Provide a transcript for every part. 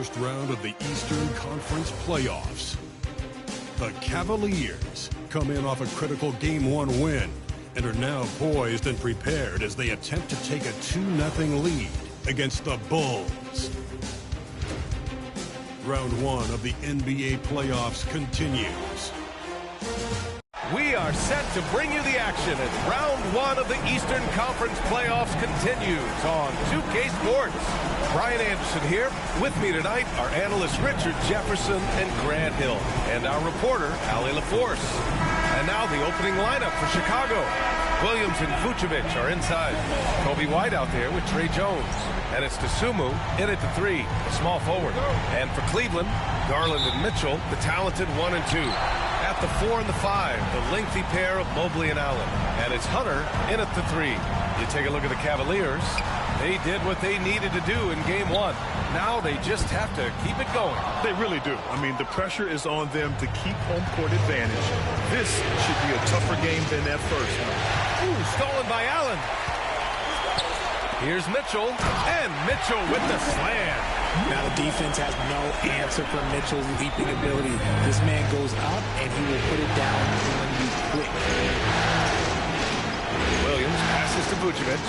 first round of the Eastern Conference playoffs. The Cavaliers come in off a critical Game 1 win and are now poised and prepared as they attempt to take a 2-0 lead against the Bulls. Round 1 of the NBA playoffs continues. We are set to bring you the action as round 1 of the Eastern Conference playoffs continues on 2K Sports. Brian Anderson here. With me tonight are analysts Richard Jefferson and Grant Hill, and our reporter, Allie LaForce. And now the opening lineup for Chicago. Williams and Vucevic are inside. Kobe White out there with Trey Jones. And it's Dosunmu in at the 3, a small forward. And for Cleveland, Garland and Mitchell, the talented 1 and 2. At the 4 and the 5, the lengthy pair of Mobley and Allen. And it's Hunter in at the 3. You take a look at the Cavaliers. They did what they needed to do in Game 1. Now they just have to keep it going. They really do. I mean, the pressure is on them to keep home court advantage. This should be a tougher game than that first one. Ooh, stolen by Allen. Here's Mitchell, and Mitchell with the slam. Now the defense has no answer for Mitchell's leaping ability. This man goes up, and he will put it down on you quick. Williams passes to Vucevic.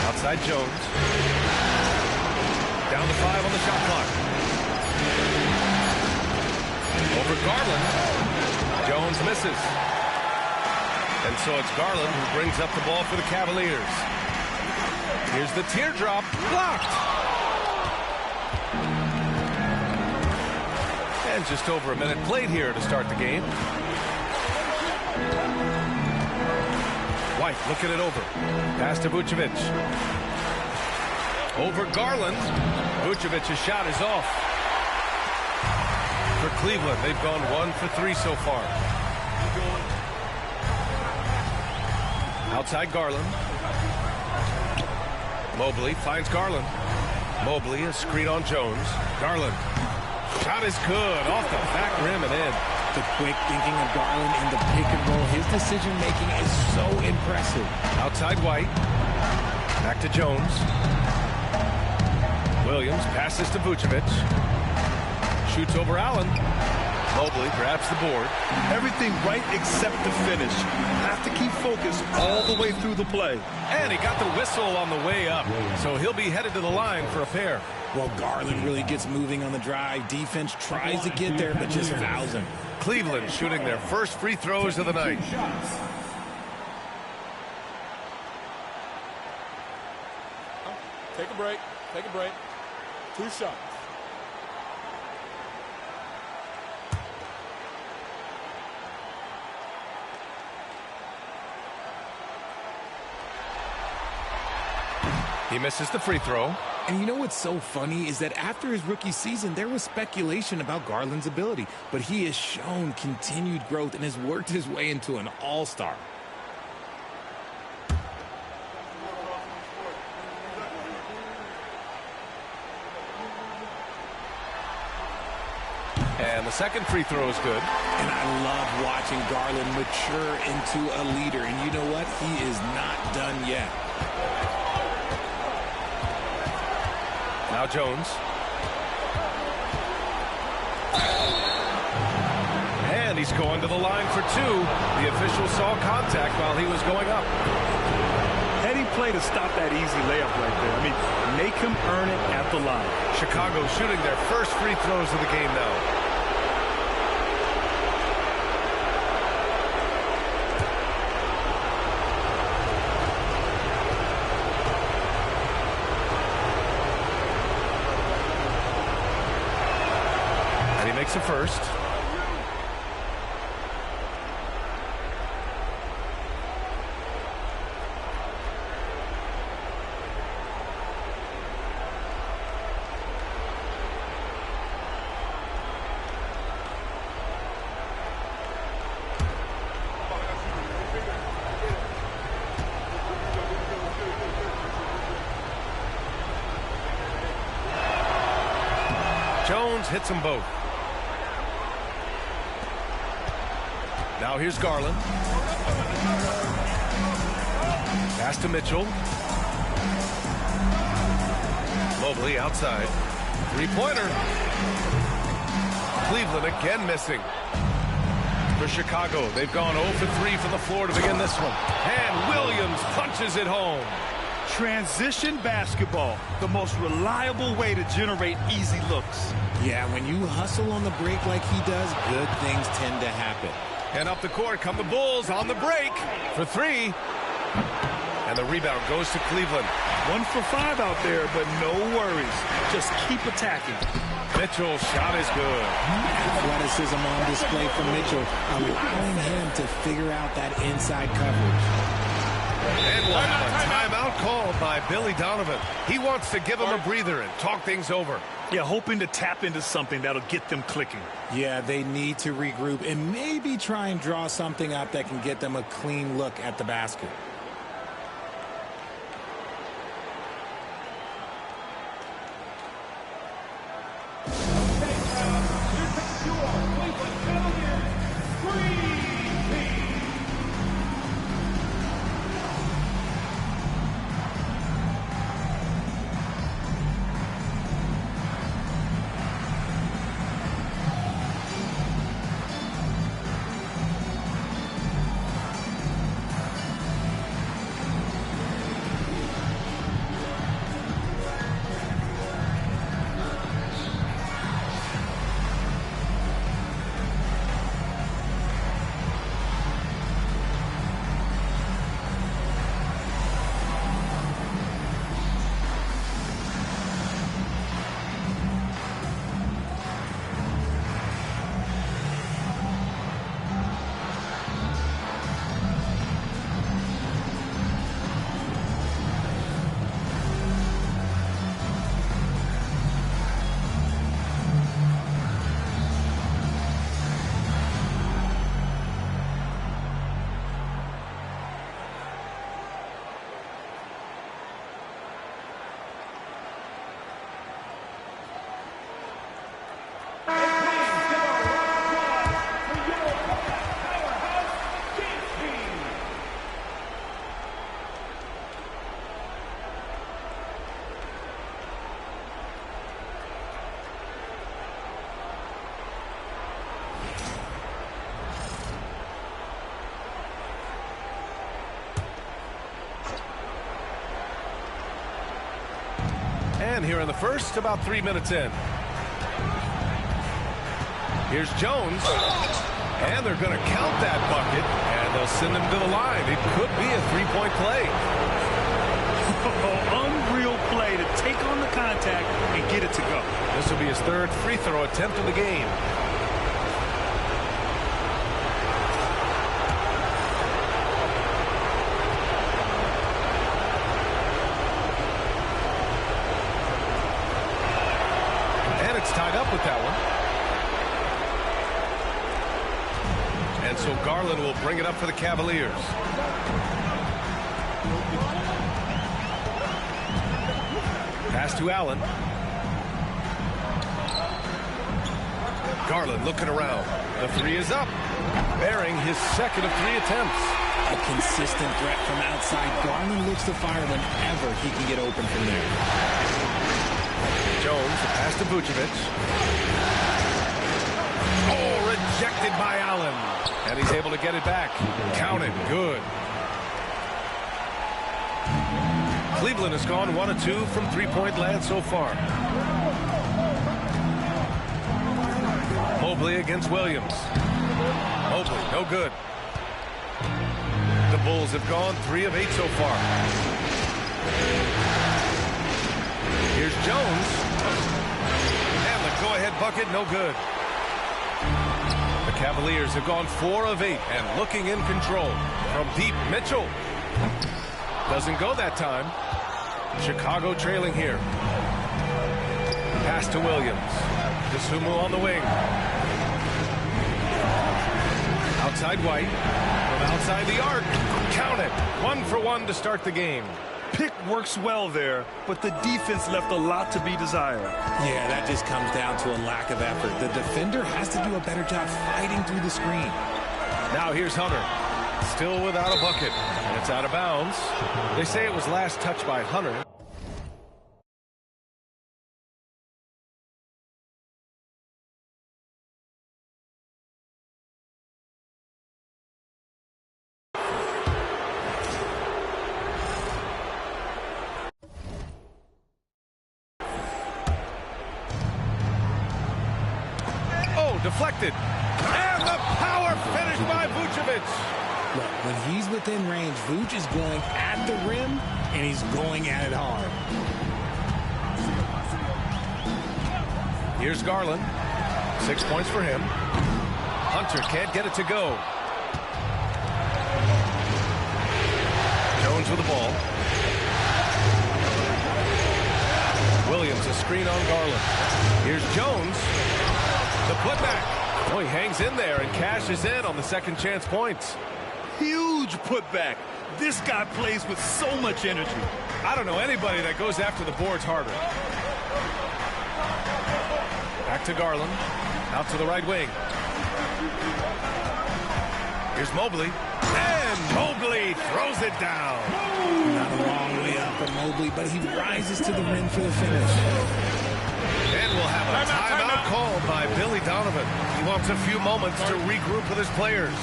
Outside Jones. Down to 5 on the shot clock. Over Garland. Jones misses. And so it's Garland who brings up the ball for the Cavaliers. Here's the teardrop. Blocked. And just over a minute played here to start the game. White looking it over. Pass to Vucevic. Over Garland. Vucevic's shot is off. For Cleveland, they've gone 1 for 3 so far. Outside Garland. Mobley finds Garland. Mobley, a screen on Jones. Garland. Shot is good. Off the back rim and in. The quick thinking of Garland in the pick and roll. His decision making is so impressive. Outside White. Back to Jones. Williams passes to Vucevic. Shoots over Allen. Mobley grabs the board. Everything right except the finish. Have to keep focused all the way through the play. And he got the whistle on the way up. So he'll be headed to the line for a pair. Well, Garland really gets moving on the drive. Defense tries to get there, but just fouls him. Cleveland shooting their first free throws of the night. Take a break. Take a break. 2 shots. He misses the free throw. And you know what's so funny is that after his rookie season, there was speculation about Garland's ability. But he has shown continued growth and has worked his way into an all-star. And the second free throw is good. And I love watching Garland mature into a leader. And you know what? He is not done yet. Now Jones. And he's going to the line for 2. The official saw contact while he was going up. Heady play to stop that easy layup right there. I mean, make him earn it at the line. Chicago shooting their first free throws of the game now. Makes a first. Jones hits them both. Now here's Garland. Pass to Mitchell. Mobley outside. Three-pointer. Cleveland again missing. For Chicago, they've gone 0 for 3 from the floor to begin this one. And Williams punches it home. Transition basketball, the most reliable way to generate easy looks. Yeah, when you hustle on the break like he does, good things tend to happen. And up the court come the Bulls on the break for 3. And the rebound goes to Cleveland. 1 for 5 out there, but no worries. Just keep attacking. Mitchell's shot is good. Athleticism on display from Mitchell, allowing him to figure out that inside coverage. And we'll have a timeout called by Billy Donovan. He wants to give him a breather and talk things over. Yeah, hoping to tap into something that'll get them clicking. Yeah, they need to regroup and maybe try and draw something up that can get them a clean look at the basket. And here in the first, about 3 minutes in. Here's Jones. And they're going to count that bucket. And they'll send him to the line. It could be a three-point play. Unreal play to take on the contact and get it to go. This will be his 3rd free throw attempt of the game. Tied up with that one. And so Garland will bring it up for the Cavaliers. Pass to Allen. Garland looking around. The 3 is up. Bearing his 2nd of 3 attempts. A consistent threat from outside. Garland looks to fire whenever he can get open from there. Jones, the pass to Vucevic. Oh, rejected by Allen. And he's able to get it back. Counted. Good. Cleveland has gone 1 of 2 from three-point land so far. Mobley against Williams. Mobley, no good. The Bulls have gone 3 of 8 so far. Here's Jones. And the go-ahead bucket, no good. The Cavaliers have gone 4 of 8 and looking in control. From deep, Mitchell. Doesn't go that time. Chicago trailing here. Pass to Williams. DeSumo on the wing. Outside White. From outside the arc. Count it. 1 for 1 to start the game. Pick works well there, but the defense left a lot to be desired. Yeah, that just comes down to a lack of effort. The defender has to do a better job fighting through the screen. Now here's Hunter. Still without a bucket. And it's out of bounds. They say it was last touched by Hunter. deflected. And the power finish by Vucevic. Look, when he's within range, Vuce is going at the rim, and he's going at it hard. Here's Garland. 6 points for him. Hunter can't get it to go. Jones with the ball. Williams, a screen on Garland. Here's Jones. The putback. Oh, he hangs in there and cashes in on the second chance points. Huge putback. This guy plays with so much energy. I don't know anybody that goes after the boards harder. Back to Garland. Out to the right wing. Here's Mobley. And Mobley throws it down. Not a long way up for Mobley, but he rises to the rim for the finish. And we'll have a timeout called by Billy Donovan. He wants a few moments to regroup with his players.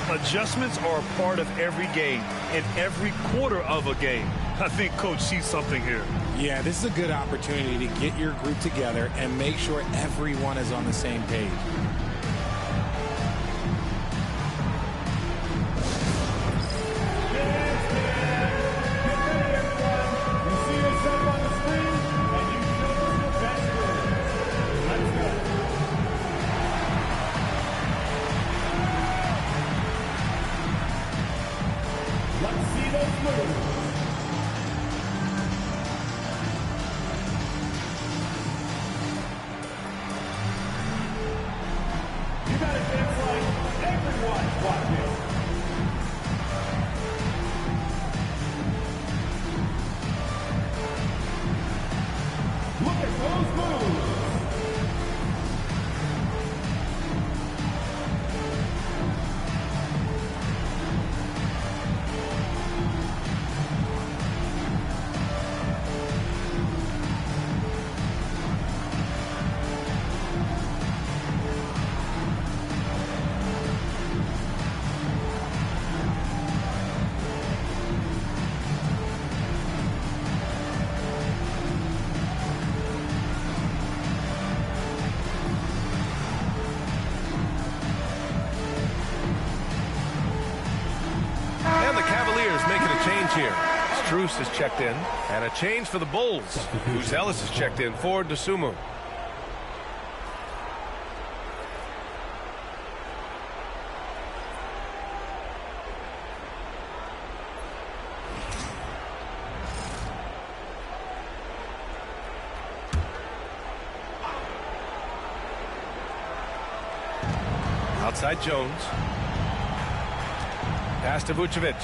Adjustments are a part of every game and every quarter of a game. I think Coach sees something here. Yeah, this is a good opportunity to get your group together and make sure everyone is on the same page. Here. Strus is checked in, and a change for the Bulls. Ellis is checked in for Dosunmu. Outside Jones. Pass to Vucevic.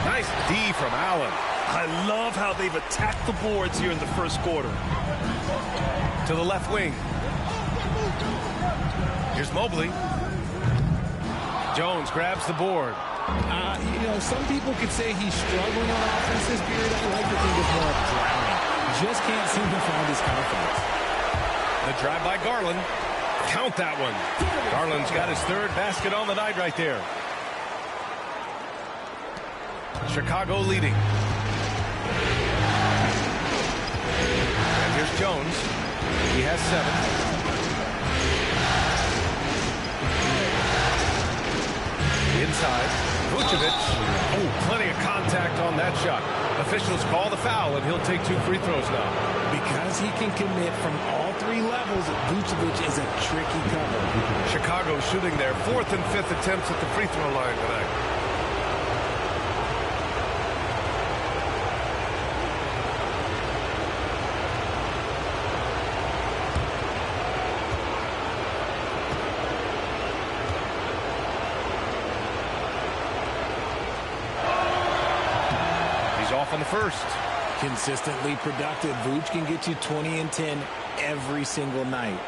Nice D from Allen. I love how they've attacked the boards here in the first quarter. To the left wing. Here's Mobley. Jones grabs the board. You know, some people could say he's struggling on offense this period. I like to think it's more of drowning. Just can't seem to find his confidence. The drive by Garland. Count that one. Garland's got his third basket on the night right there. Chicago leading. And here's Jones. He has 7. Inside. Vucevic. Oh, plenty of contact on that shot. Officials call the foul, and he'll take 2 free throws now. Because he can commit from all 3 levels, Vucevic is a tricky cover. Chicago shooting their 4th and 5th attempts at the free throw line tonight. Off on the first. Consistently productive. Vuce can get you 20 and 10 every single night.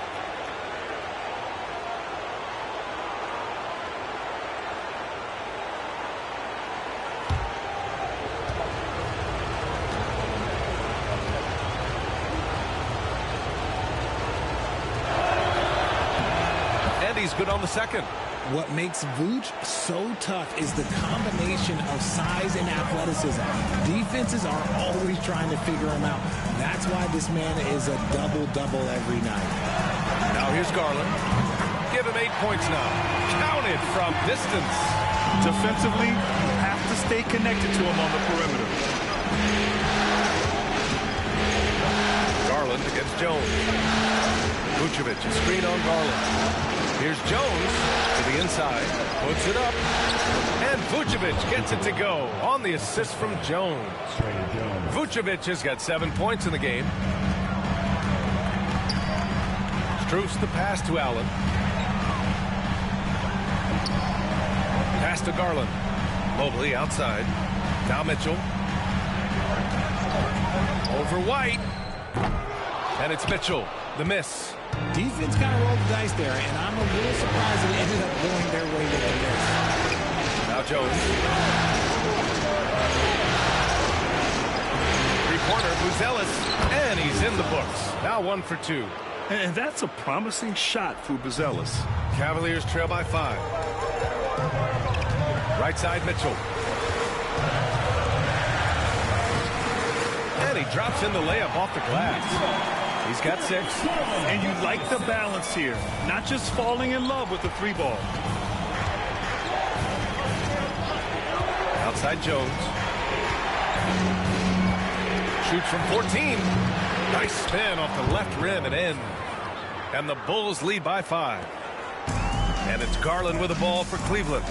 And he's good on the second. What makes Vooch so tough is the combination of size and athleticism. Defenses are always trying to figure him out. That's why this man is a double-double every night. Now here's Garland. Give him 8 points now. Counted from distance. Defensively, you have to stay connected to him on the perimeter. Garland against Jones. Vucevic, a screen on Garland. Here's Jones to the inside. Puts it up. And Vucevic gets it to go on the assist from Jones. Vucevic has got 7 points in the game. Strus the pass to Allen. Pass to Garland. Mobley outside. Now Mitchell. Over White. And it's Mitchell. The miss. Defense kind of rolled the dice there, and I'm a little surprised it ended up going their way with the miss. Now Jones. Three-pointer, Buzelis. And he's in the books. Now 1 for 2. And that's a promising shot for Buzelis. Cavaliers trail by 5. Right side, Mitchell. And he drops in the layup off the glass. He's got 6. And you like the balance here. Not just falling in love with the 3-ball. Outside Jones. Shoots from 14. Nice spin off the left rim and in. And the Bulls lead by 5. And it's Garland with the ball for Cleveland.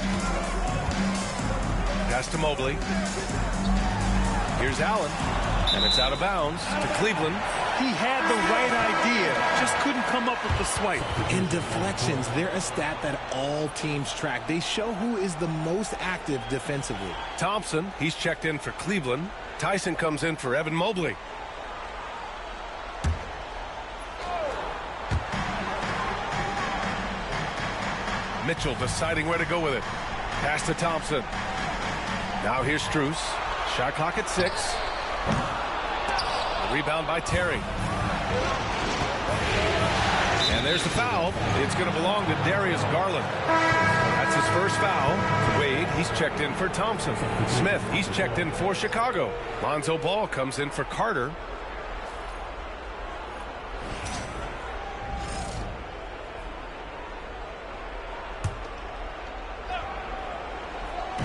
Pass to Mobley. Here's Allen. And it's out of bounds to Cleveland. He had the right idea, just couldn't come up with the swipe. In deflections, they're a stat that all teams track. They show who is the most active defensively. Thompson, he's checked in for Cleveland. Tyson comes in for Evan Mobley. Mitchell deciding where to go with it. Pass to Thompson. Now here's Strus. Shot clock at 6. Rebound by Terry. And there's the foul. It's going to belong to Darius Garland. That's his first foul. Wade, he's checked in for Thompson. Smith, he's checked in for Chicago. Lonzo Ball comes in for Carter.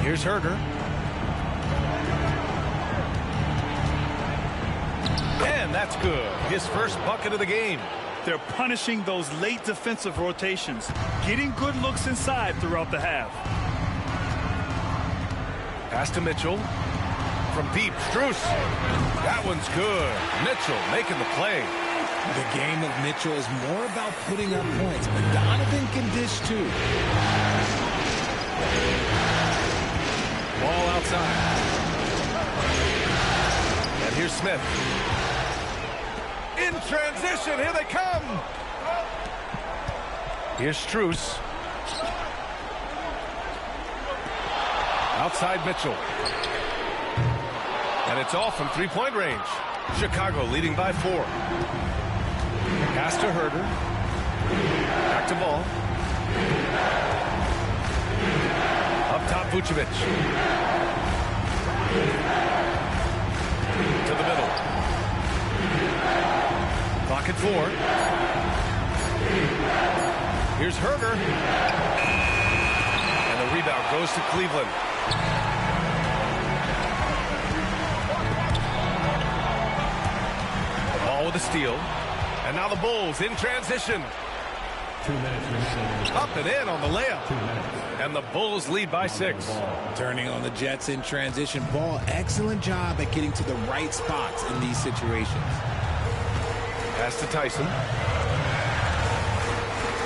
Here's Herder. And that's good. His first bucket of the game. They're punishing those late defensive rotations, getting good looks inside throughout the half. Pass to Mitchell. From deep, Strus. That one's good. Mitchell making the play. The game of Mitchell is more about putting up points, but Donovan can dish too. Ball outside. And here's Smith. In transition, here they come. Here's Strus. Outside Mitchell. And it's off from three-point range. Chicago leading by 4. Pass to Herder. Back to Ball. Up top, Vucevic. To the middle. Clock at 4. Here's Herder. And the rebound goes to Cleveland. Ball with a steal. And now the Bulls in transition. 2 minutes remaining. Up and in on the layup. And the Bulls lead by 6. Turning on the Jets in transition. Ball, excellent job at getting to the right spots in these situations. Pass to Tyson.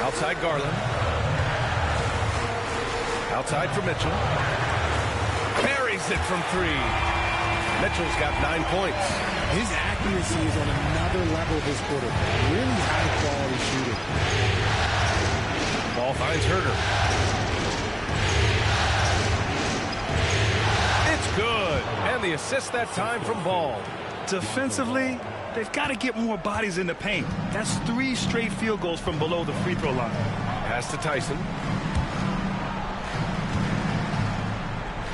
Outside Garland. Outside for Mitchell. Buries it from 3. Mitchell's got 9 points. His accuracy is on another level this quarter. Really high-quality shooter. Ball finds Herder. It's good. And the assist that time from Ball. Defensively, they've got to get more bodies in the paint. That's 3 straight field goals from below the free throw line. Pass to Tyson.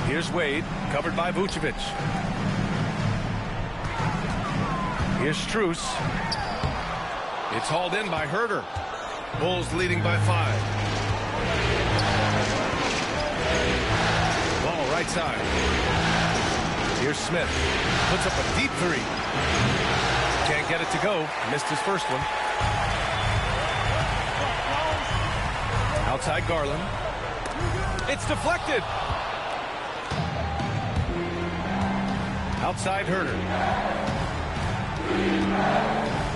Here's Wade, covered by Vucevic. Here's Strus. It's hauled in by Herter. Bulls leading by 5. Ball right side. Here's Smith. Puts up a deep 3. Can't get it to go. Missed his first one. Outside Garland. It's deflected. Outside Herter.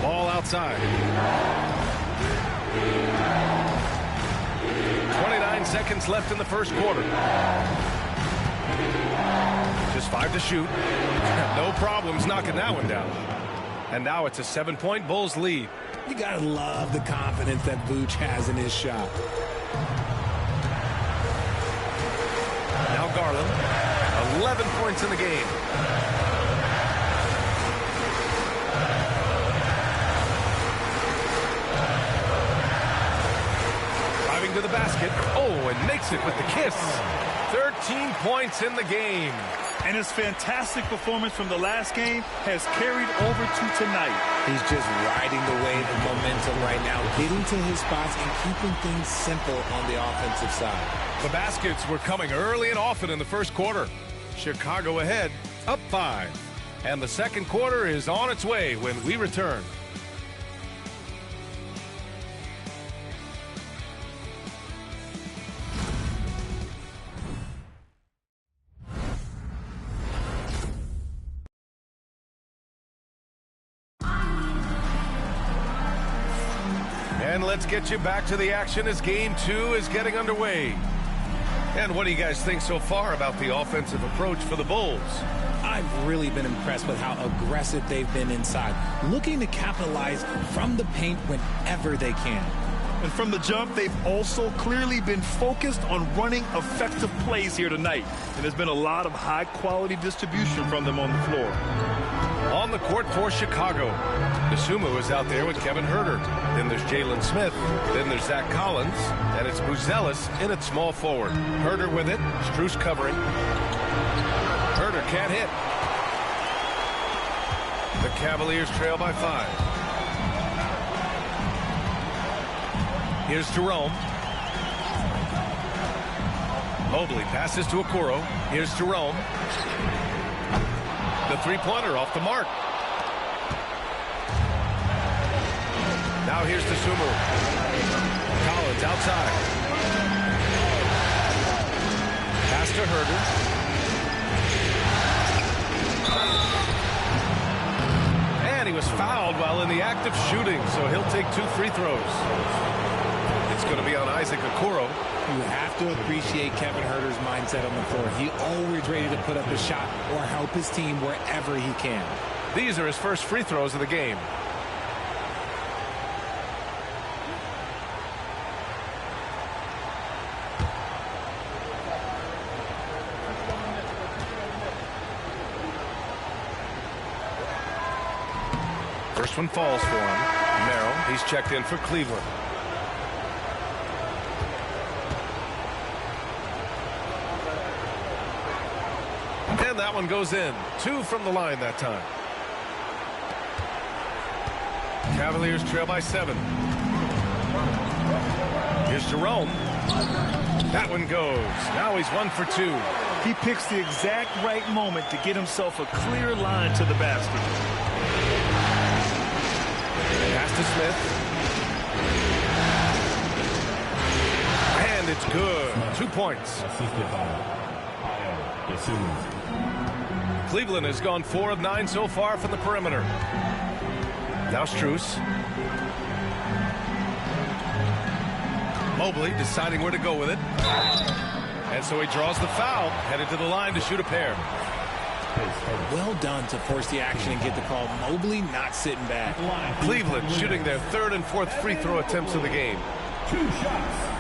Ball outside. 29 seconds left in the first quarter. Just 5 to shoot. No problems knocking that one down. And now it's a 7-point Bulls lead. You gotta love the confidence that Vooch has in his shot. Now Garland. 11 points in the game. Driving to the basket. Oh, and makes it with the kiss. 13 points in the game. And his fantastic performance from the last game has carried over to tonight. He's just riding the wave of momentum right now, getting to his spots and keeping things simple on the offensive side. The baskets were coming early and often in the first quarter. Chicago ahead, up 5. And the second quarter is on its way when we return. And let's get you back to the action as Game 2 is getting underway. And what do you guys think so far about the offensive approach for the Bulls? I've really been impressed with how aggressive they've been inside, looking to capitalize from the paint whenever they can. And from the jump, they've also clearly been focused on running effective plays here tonight. And there's been a lot of high-quality distribution from them on the floor. On the court for Chicago, Dosunmu is out there with Kevin Herter. Then there's Jalen Smith. Then there's Zach Collins. And it's Buzelis in at small forward. Herter with it. Strus covering. Herter can't hit. The Cavaliers trail by 5. Here's Jerome. Mobley passes to Okoro. Here's Jerome. The three-pointer off the mark. Now here's Dosunmu. Collins outside. Pass to Herter. And he was fouled while in the act of shooting, so he'll take 2 free throws. It's going to be on Isaac Okoro. You have to appreciate Kevin Herter's mindset on the floor. He's always ready to put up a shot or help his team wherever he can. These are his first free throws of the game. First one falls for him. Merrill, he's checked in for Cleveland. And that one goes in. 2 from the line that time. Cavaliers trail by 7. Here's Jerome. That one goes. Now he's 1 for 2. He picks the exact right moment to get himself a clear line to the basket. Pass to Smith. And it's good. 2 points. Cleveland has gone 4 of 9 so far from the perimeter. Now Strus. Mobley deciding where to go with it. And so he draws the foul, headed to the line to shoot a pair. Well done to force the action and get the call. Mobley not sitting back. Cleveland shooting their 3rd and 4th free throw attempts of the game. 2 shots.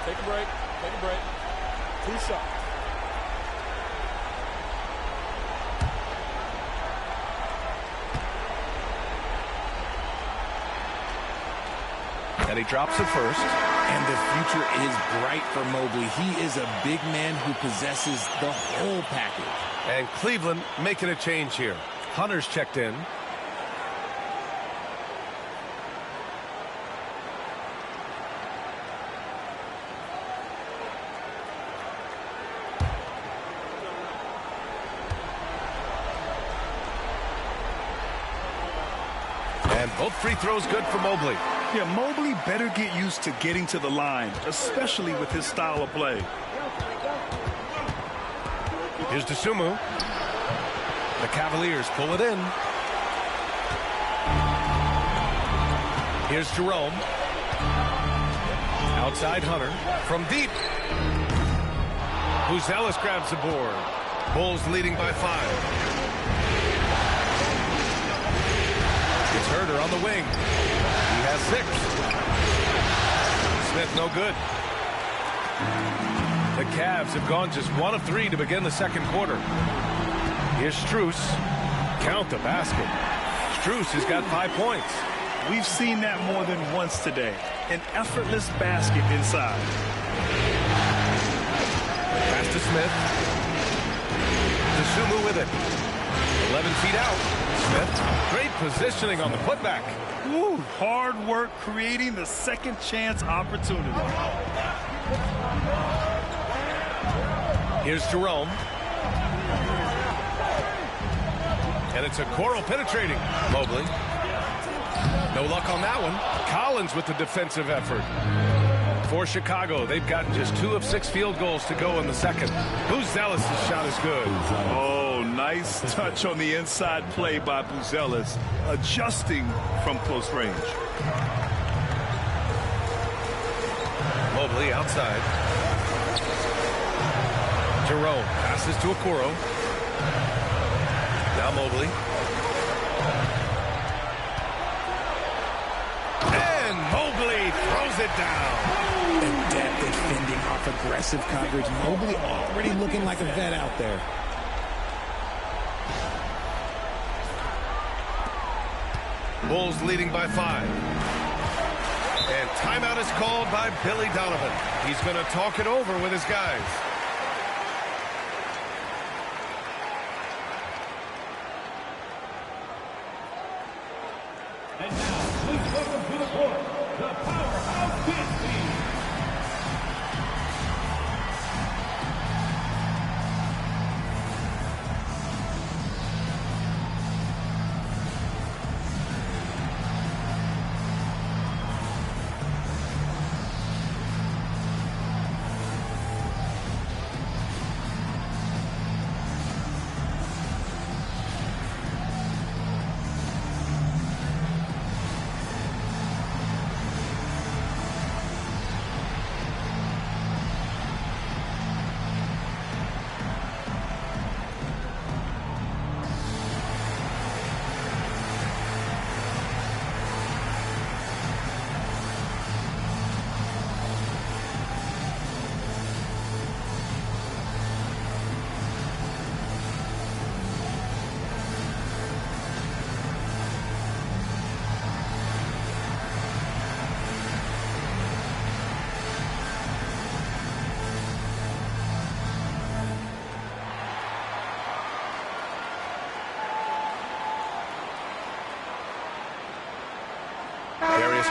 Take a break. Take a break. 2 shots. And he drops it first. And the future is bright for Mobley. He is a big man who possesses the whole package. And Cleveland making a change here. Hunter's checked in. And both free throws good for Mobley. Yeah, Mobley better get used to getting to the line, especially with his style of play. Here's Dosunmu. The Cavaliers pull it in. Here's Jerome. Outside Hunter. From deep. Buzelis grabs the board. Bulls leading by 5. It's Herder on the wing. He has 6. Smith no good. The Cavs have gone just 1 of 3 to begin the second quarter. Here's Strus. Count the basket. Strus has got 5 points. We've seen that more than once today. An effortless basket inside. Pass to Smith. Dosunmu with it. 11 feet out. Smith. Great positioning on the putback. Woo, hard work creating the second chance opportunity. Here's Jerome. And it's a Okoro penetrating. Mobley. No luck on that one. Collins with the defensive effort. For Chicago, they've gotten just 2 of 6 field goals to go in the second. Buzelis' shot is good. Oh, nice touch on the inside play by Buzelis, adjusting from close range. Mobley outside. Jerome passes to Okoro. Now Mobley. And Mobley throws it down. Adept at fending off aggressive coverage. Mobley already looking like a vet out there. Bulls leading by 5. And timeout is called by Billy Donovan. He's going to talk it over with his guys. And now, please welcome to the court, the Powerhouse Kids team.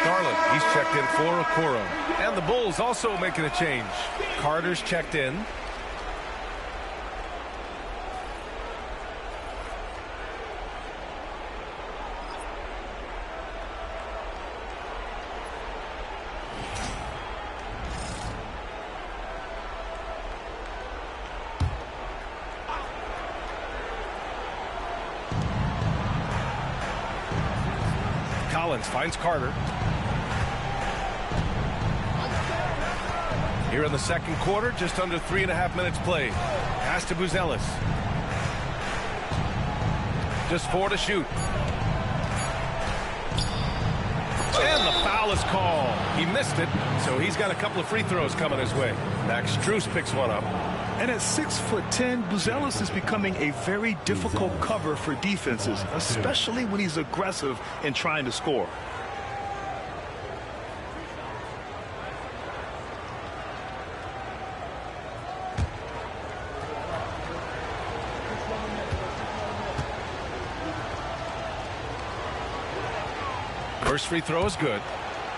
Garland, he's checked in for Okoro. And the Bulls also making a change. Carter's checked in. Collins finds Carter. Here in the second quarter, just under 3.5 minutes played. Pass to Buzelis. Just 4 to shoot. And the foul is called. He missed it, so he's got a couple of free throws coming his way. Max Strus picks one up. And at 6'10", Buzelis is becoming a very difficult cover for defenses, especially when he's aggressive and trying to score. First free throw is good.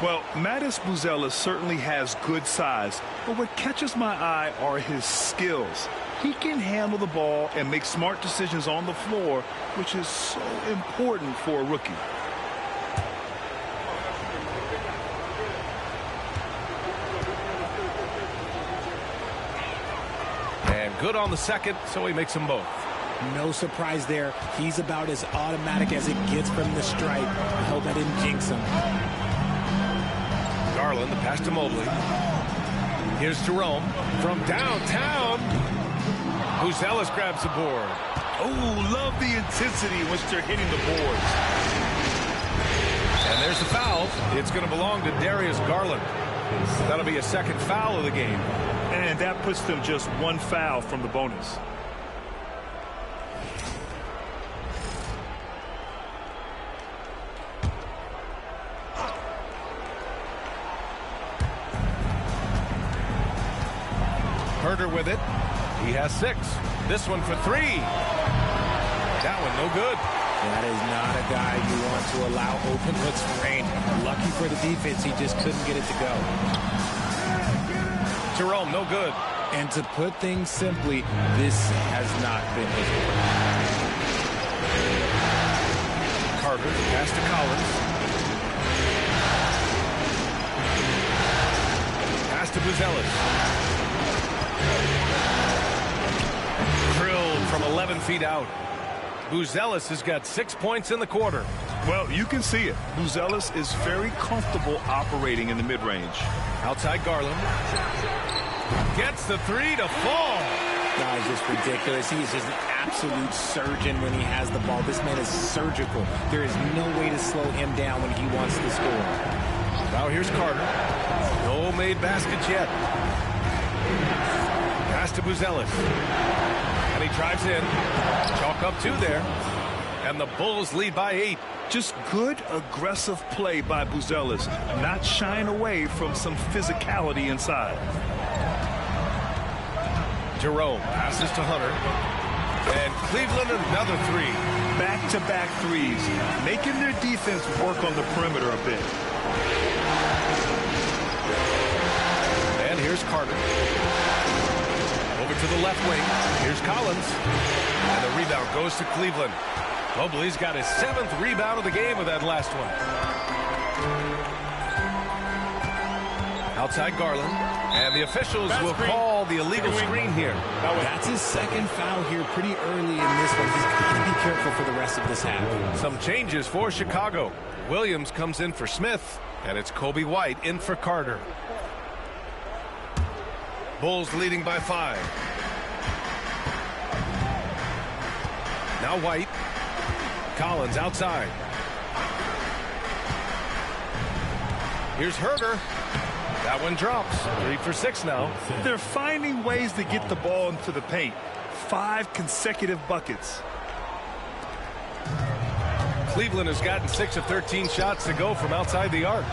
Well, Mattis Buzelis certainly has good size, but what catches my eye are his skills. He can handle the ball and make smart decisions on the floor, which is so important for a rookie. And good on the second, so he makes them both. No surprise there. He's about as automatic as it gets from the stripe. I hope I didn't jinx him. Garland, the pass to Mobley. Here's Jerome from downtown. Buzelis grabs the board. Oh, love the intensity in which they're hitting the boards. And there's the foul. It's going to belong to Darius Garland. That'll be a second foul of the game. And that puts them just one foul from the bonus. Herter with it. He has 6. This one for 3. That one no good. That is not a guy you want to allow open looks for rain. Lucky for the defense, he just couldn't get it to go. Jerome, no good. And to put things simply, this has not been his work. Carter, pass to Collins. Pass to Buzelis. Drilled from 11 feet out. Buzelis has got 6 points in the quarter. Well, you can see it. Buzelis is very comfortable operating in the mid-range. Outside Garland. Gets the 3 to fall. No, it's just ridiculous. He is just an absolute surgeon when he has the ball. This man is surgical. There is no way to slow him down when he wants to score. Now here's Carter. No made baskets yet. Pass to Buzelis. And he drives in. Chalk up 2 there. And the Bulls lead by 8. Just good, aggressive play by Buzelis, not shying away from some physicality inside. Jerome passes to Hunter. And Cleveland another 3. Back-to-back threes, making their defense work on the perimeter a bit. And here's Carter. Over to the left wing. Here's Collins. And the rebound goes to Cleveland. Mobley's got his 7th rebound of the game with that last one. Outside Garland. And the officials will call the illegal screen here. That's his 2nd foul here pretty early in this one. He's got to be careful for the rest of this half. Some changes for Chicago. Williams comes in for Smith. And it's Kobe White in for Carter. Bulls leading by 5. Now White. Collins outside. Here's Herter. That one drops. 3 for 6 now. They're finding ways to get the ball into the paint. 5 consecutive buckets. Cleveland has gotten 6 of 13 shots to go from outside the arc.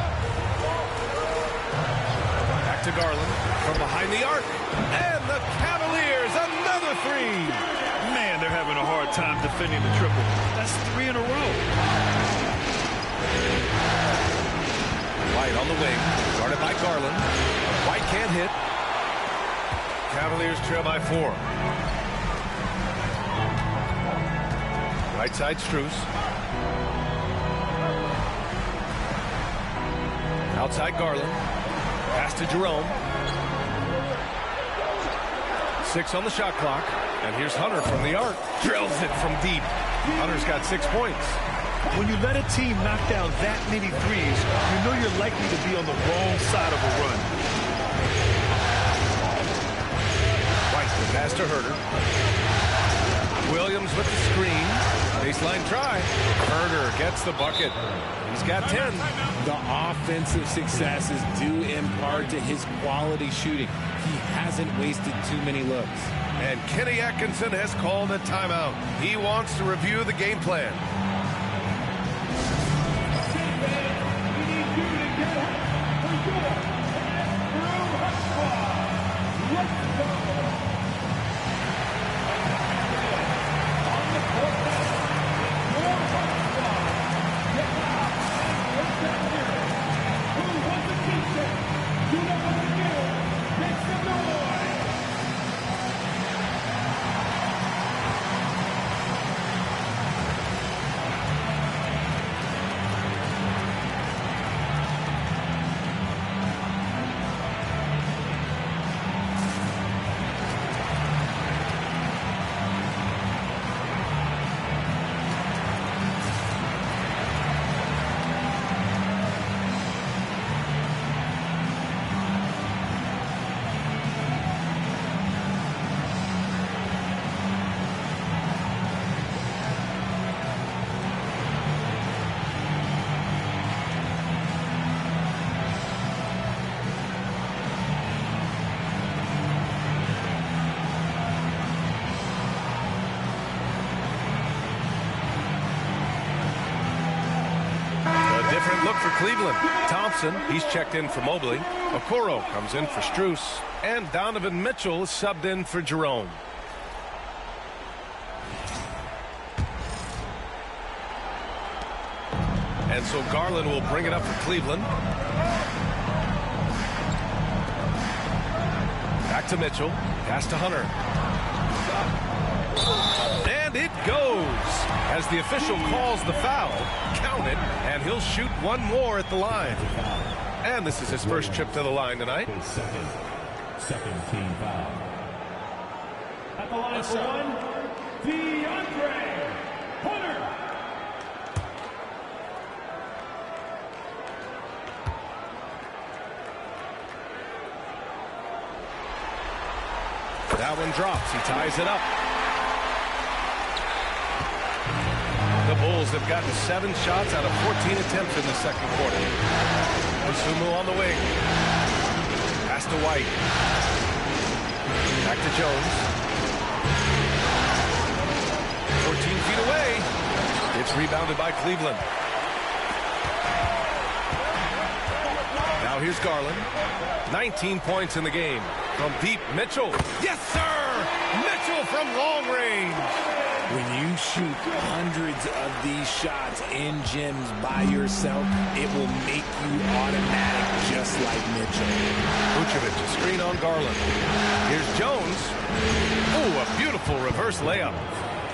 Back to Garland from behind the arc. And the Cavaliers, another 3. Man, they're having a hard time defending the triple. That's 3 in a row. White on the wing, guarded by Garland. White can't hit. Cavaliers trail by 4. Right side Strus. Outside Garland. Pass to Jerome. 6 on the shot clock. And here's Hunter from the arc. Drills it from deep. Hunter's got 6 points. When you let a team knock down that many threes, you know you're likely to be on the wrong side of a run. White, the pass to Herter. Williams with the screen. Baseline try. Herter gets the bucket. He's got 10. The offensive success is due in part to his quality shooting. He hasn't wasted too many looks. And Kenny Atkinson has called a timeout. He wants to review the game plan. different look for Cleveland. Thompson, he's checked in for Mobley. Okoro comes in for Strus. And Donovan Mitchell is subbed in for Jerome. And so Garland will bring it up for Cleveland. Back to Mitchell. Pass to Hunter. And it goes. As the official calls the foul, count it, and he'll shoot one more at the line. And this is his first trip to the line tonight. Second team foul. At the line for one, DeAndre Hunter. That one drops. He ties it up. The Bulls have gotten 7 shots out of 14 attempts in the second quarter. Osumu on the wing. Pass to White. Back to Jones. 14 feet away. It's rebounded by Cleveland. Now here's Garland. 19 points in the game. From deep, Mitchell. Yes, sir! Mitchell from long range. When you shoot hundreds of these shots in gyms by yourself, it will make you automatic just like Mitchell. Vucevic, a screen on Garland. Here's Jones. Oh, a beautiful reverse layup.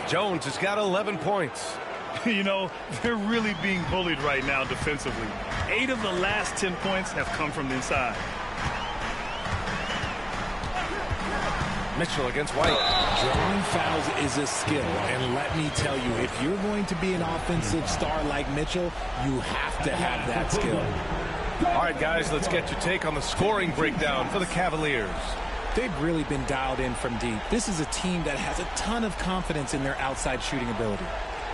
Jones has got 11 points. You know, they're really being bullied right now defensively. 8 of the last 10 points have come from the inside. Mitchell against White. Drawing fouls is a skill, and let me tell you, if you're going to be an offensive star like Mitchell, you have to have that skill. All right, guys, let's get your take on the scoring breakdown for the Cavaliers. They've really been dialed in from deep. This is a team that has a ton of confidence in their outside shooting ability.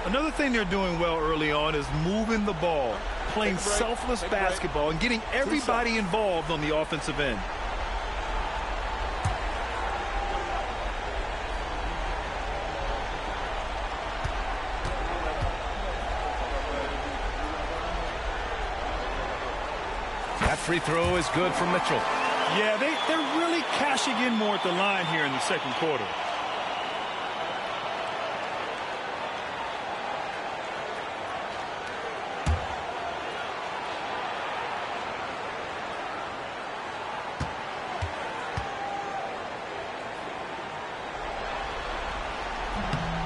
Another thing they're doing well early on is moving the ball, playing selfless basketball, and getting everybody involved on the offensive end. That free throw is good from Mitchell. Yeah, they're really cashing in more at the line here in the second quarter.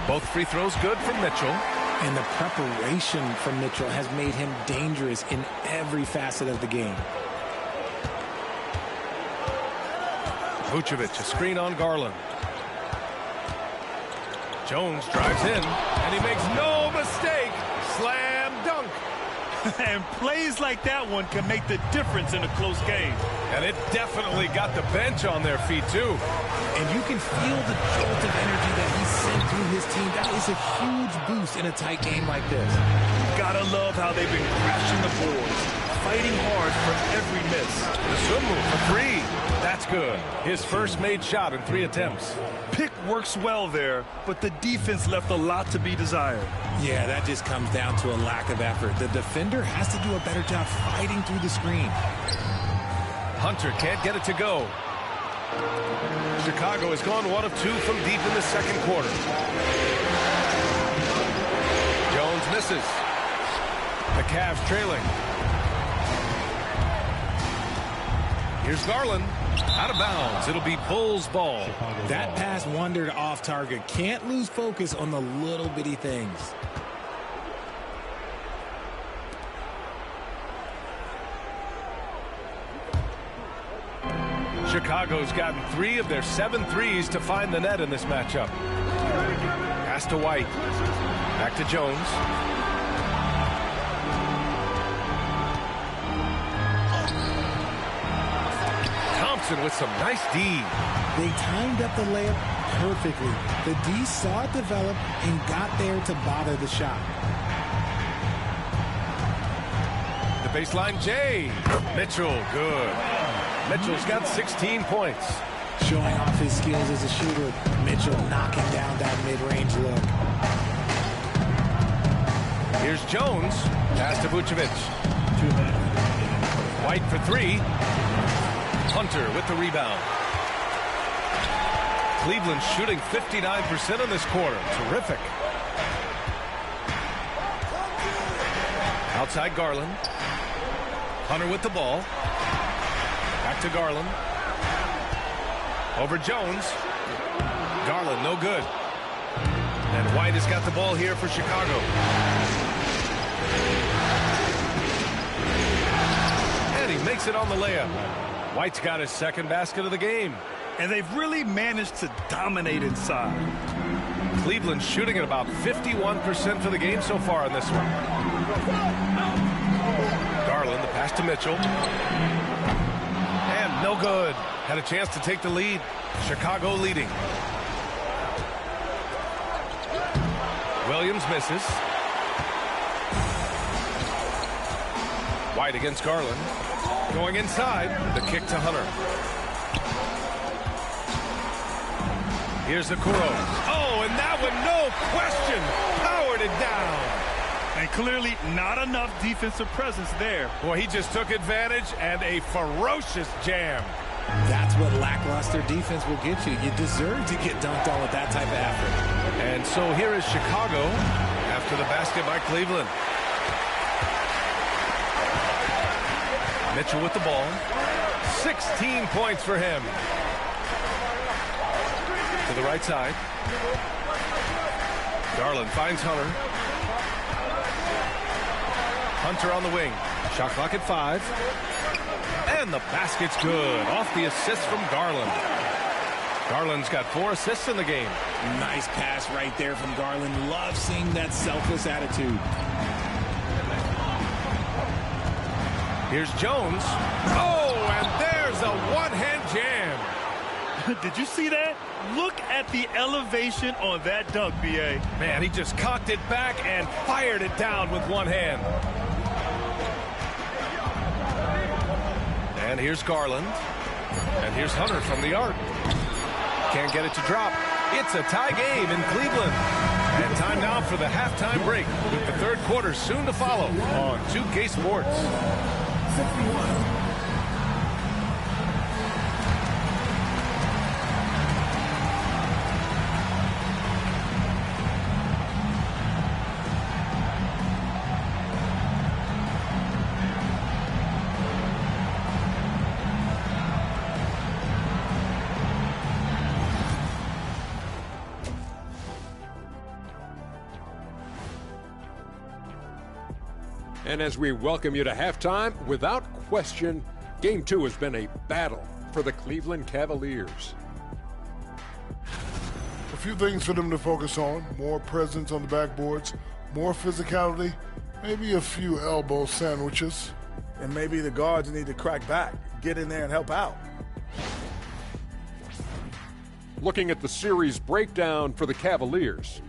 Both free throws good from Mitchell. And the preparation from Mitchell has made him dangerous in every facet of the game. Vucevic, a screen on Garland. Jones drives in, and he makes no mistake. Slam dunk. And plays like that one can make the difference in a close game. And it definitely got the bench on their feet, too. And you can feel the jolt of energy that he sent through his team. That is a huge boost in a tight game like this. Gotta love how they've been crashing the boards, fighting hard for every miss. The swim move for 3. That's good. His first made shot in 3 attempts. Pick works well there, but the defense left a lot to be desired. Yeah, that just comes down to a lack of effort. The defender has to do a better job fighting through the screen. Hunter can't get it to go. Chicago has gone 1 of 2 from deep in the second quarter. Jones misses. The Cavs trailing. Here's Garland. Out of bounds. It'll be Bulls ball. That pass wandered off target. Can't lose focus on the little bitty things. Chicago's gotten 3 of their 7 threes to find the net in this matchup. Pass to White. Back to Jones. Thompson with some nice D. They timed up the layup perfectly. The D saw it develop and got there to bother the shot. The baseline J. Mitchell, good. Mitchell's got 16 points. Showing off his skills as a shooter. Mitchell knocking down that mid-range look. Here's Jones. Pass to Vucevic. White for three. Hunter with the rebound. Cleveland shooting 59% in this quarter. Terrific. Outside Garland. Hunter with the ball. Back to Garland. Over Jones. Garland no good. And White has got the ball here for Chicago. And he makes it on the layup. White's got his second basket of the game. And they've really managed to dominate inside. Cleveland shooting at about 51% for the game so far in this one. Garland, the pass to Mitchell. And no good. Had a chance to take the lead. Chicago leading. Williams misses. White against Garland. Going inside. The kick to Hunter. Here's the Kuro. Oh, and that one, no question, powered it down. And clearly not enough defensive presence there. Boy, he just took advantage and a ferocious jam. That's what lackluster defense will get you. You deserve to get dunked on with that type of effort. And so here is Chicago after the basket by Cleveland. Mitchell with the ball. 16 points for him. To the right side. Garland finds Hunter. Hunter on the wing. Shot clock at 5. And the basket's good. Off the assist from Garland. Garland's got 4 assists in the game. Nice pass right there from Garland. Love seeing that selfless attitude. Here's Jones. Oh, and there's a one-hand jam. Did you see that? Look at the elevation on that dunk, B.A. Man, he just cocked it back and fired it down with one hand. And here's Garland. And here's Hunter from the arc. Can't get it to drop. It's a tie game in Cleveland. And time now for the halftime break, with the third quarter soon to follow on 2K Sports. 61. And as we welcome you to halftime, without question, Game 2 has been a battle for the Cleveland Cavaliers. A few things for them to focus on: more presence on the backboards, more physicality, maybe a few elbow sandwiches. And maybe the guards need to crack back, get in there and help out. Looking at the series breakdown for the Cavaliers.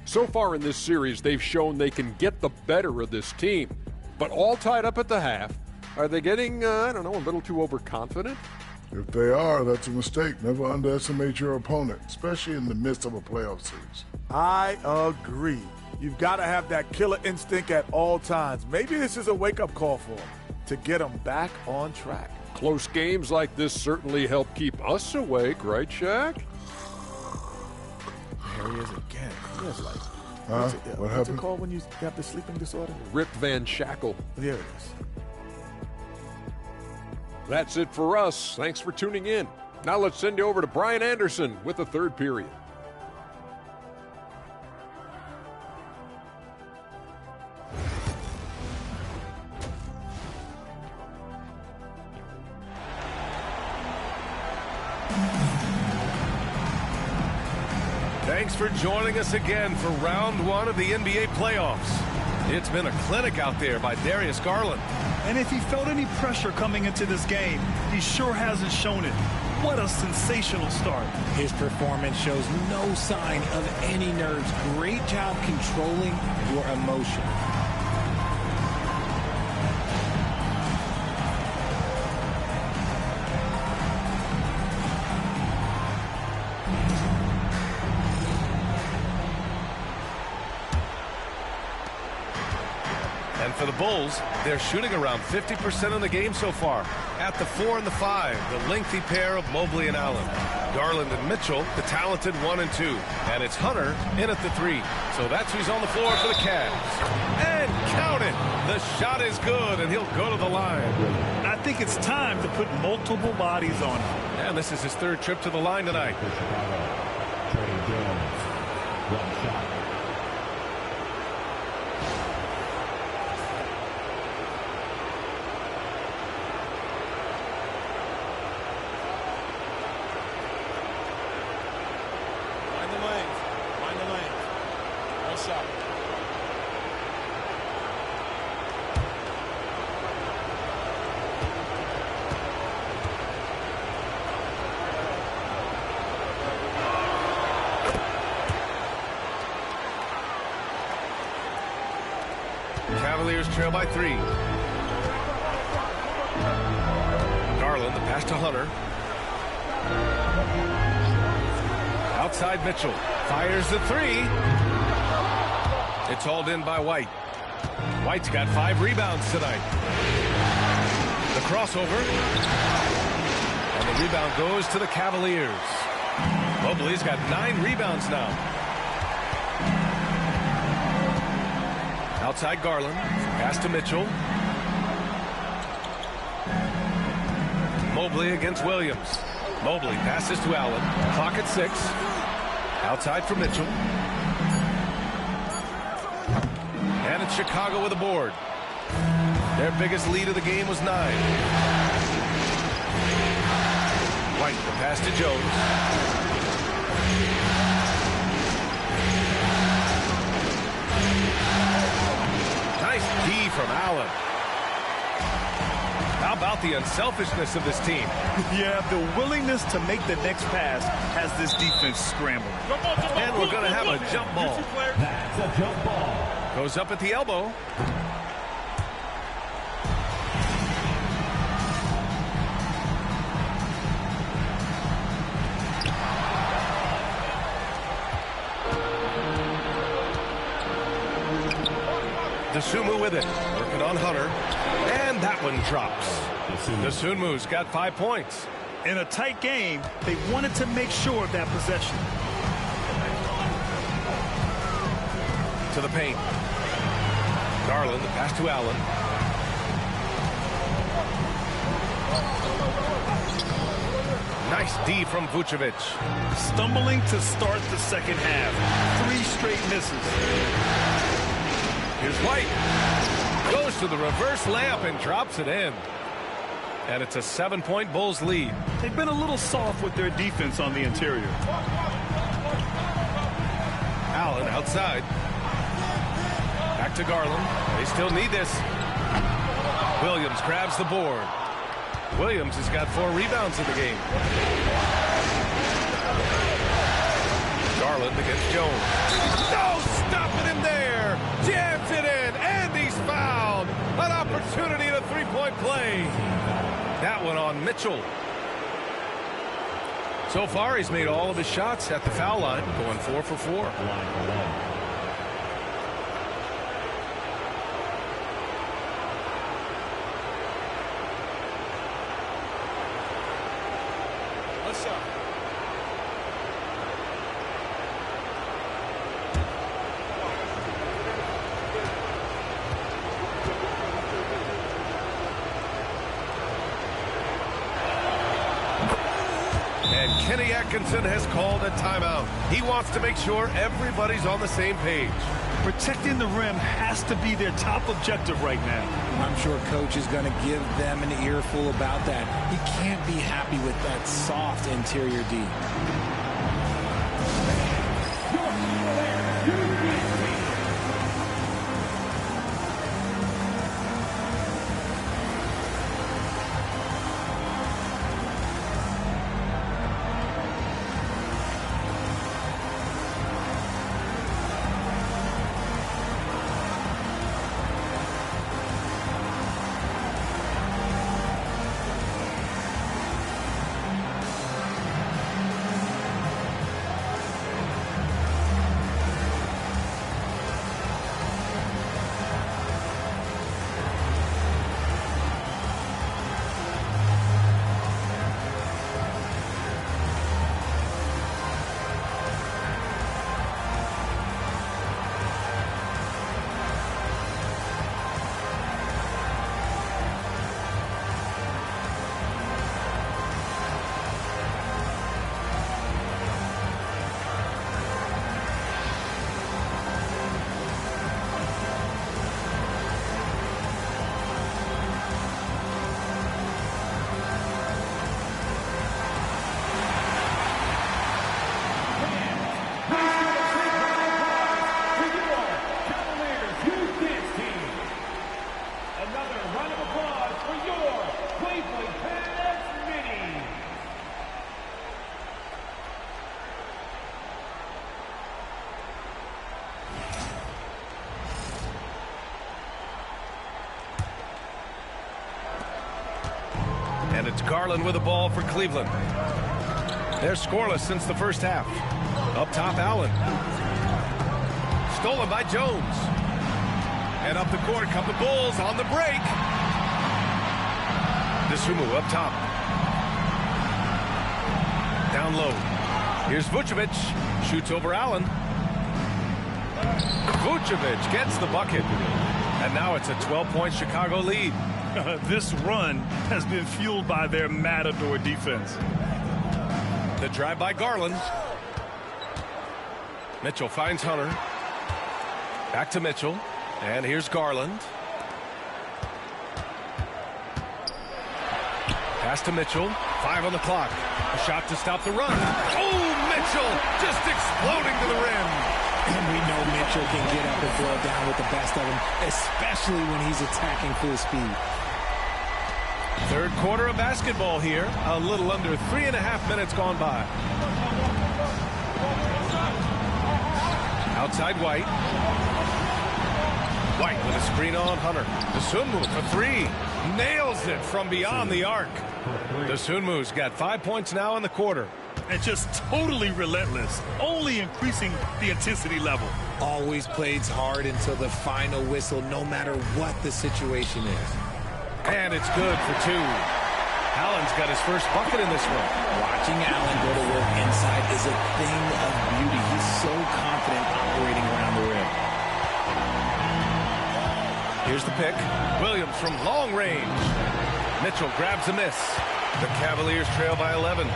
So far in this series, they've shown they can get the better of this team, but all tied up at the half. Are they getting, a little too overconfident? If they are, that's a mistake. Never underestimate your opponent, especially in the midst of a playoff series. I agree. You've got to have that killer instinct at all times. Maybe this is a wake-up call for them to get them back on track. Close games like this certainly help keep us awake, right, Shaq? There he is again. He was like, what what's happened? it called when you have the sleeping disorder? Rip Van Shackle. There it is. That's it for us. Thanks for tuning in. Now let's send you over to Brian Anderson with the third period. Thanks for joining us again for round 1 of the NBA playoffs. It's been a clinic out there by Darius Garland. And if he felt any pressure coming into this game, he sure hasn't shown it. What a sensational start. His performance shows no sign of any nerves. Great job controlling your emotion. For the Bulls, they're shooting around 50% in the game so far. At the 4 and the 5, the lengthy pair of Mobley and Allen. Garland and Mitchell, the talented 1 and 2. And it's Hunter in at the 3. So that's who's on the floor for the Cavs. And count it! The shot is good, and he'll go to the line. I think it's time to put multiple bodies on him. And this is his 3rd trip to the line tonight. Cavaliers trail by 3. Garland, the pass to Hunter. Outside Mitchell. Fires the 3. It's hauled in by White. White's got 5 rebounds tonight. The crossover. And the rebound goes to the Cavaliers. Mobley's got 9 rebounds now. Outside Garland. Pass to Mitchell. Mobley against Williams. Mobley passes to Allen. Clock at 6. Outside for Mitchell. And it's Chicago with a board. Their biggest lead of the game was 9. White, the pass to Jones. Nice D from Allen. How about the unselfishness of this team? Yeah, the willingness to make the next pass has this defense scrambling. And we're going to have a jump ball. That's a jump ball. Goes up at the elbow. Dosunmu with it. Working on Hunter. And that one drops. Dosunmu's got 5 points. In a tight game, they wanted to make sure of that possession. To the paint. Garland, the pass to Allen. Nice D from Vucevic. Stumbling to start the second half. 3 straight misses. Here's White. Goes to the reverse layup and drops it in. And it's a 7-point Bulls lead. They've been a little soft with their defense on the interior. Allen outside. Back to Garland. They still need this. Williams grabs the board. Williams has got 4 rebounds in the game. Garland against Jones. No, stopping him there. Jams it in, and he's fouled. An opportunity to 3-point play. That one on Mitchell. So far, he's made all of his shots at the foul line, going 4 for 4. What's up? And Kenny Atkinson has called a timeout. He wants to make sure everybody's on the same page. Protecting the rim has to be their top objective right now. I'm sure coach is going to give them an earful about that. He can't be happy with that soft interior D. Another round of applause for your Cleveland Cavs mini. And it's Garland with the ball for Cleveland. They're scoreless since the first half. Up top, Allen. Stolen by Jones. And up the court come the Bulls on the break. Dosunmu up top. Down low. Here's Vucevic. Shoots over Allen. Vucevic gets the bucket. And now it's a 12-point Chicago lead. This run has been fueled by their matador defense. The drive by Garland. Mitchell finds Hunter. Back to Mitchell. And here's Garland. Pass to Mitchell. 5 on the clock. A shot to stop the run. Oh, Mitchell just exploding to the rim. And we know Mitchell can get up and throw down with the best of them, especially when he's attacking full speed. Third quarter of basketball here. A little under 3.5 minutes gone by. Outside White. White with a screen on Hunter. Dosunmu for 3. Nails it from beyond the arc. Dosunmu's got 5 points now in the quarter. And just totally relentless, only increasing the intensity level. Always plays hard until the final whistle, no matter what the situation is. And it's good for 2. Allen's got his first bucket in this one. Watching Allen go to work inside is a thing of beauty. He's so confident operating around the rim. Here's the pick. Williams from long range. Mitchell grabs a miss. The Cavaliers trail by 11.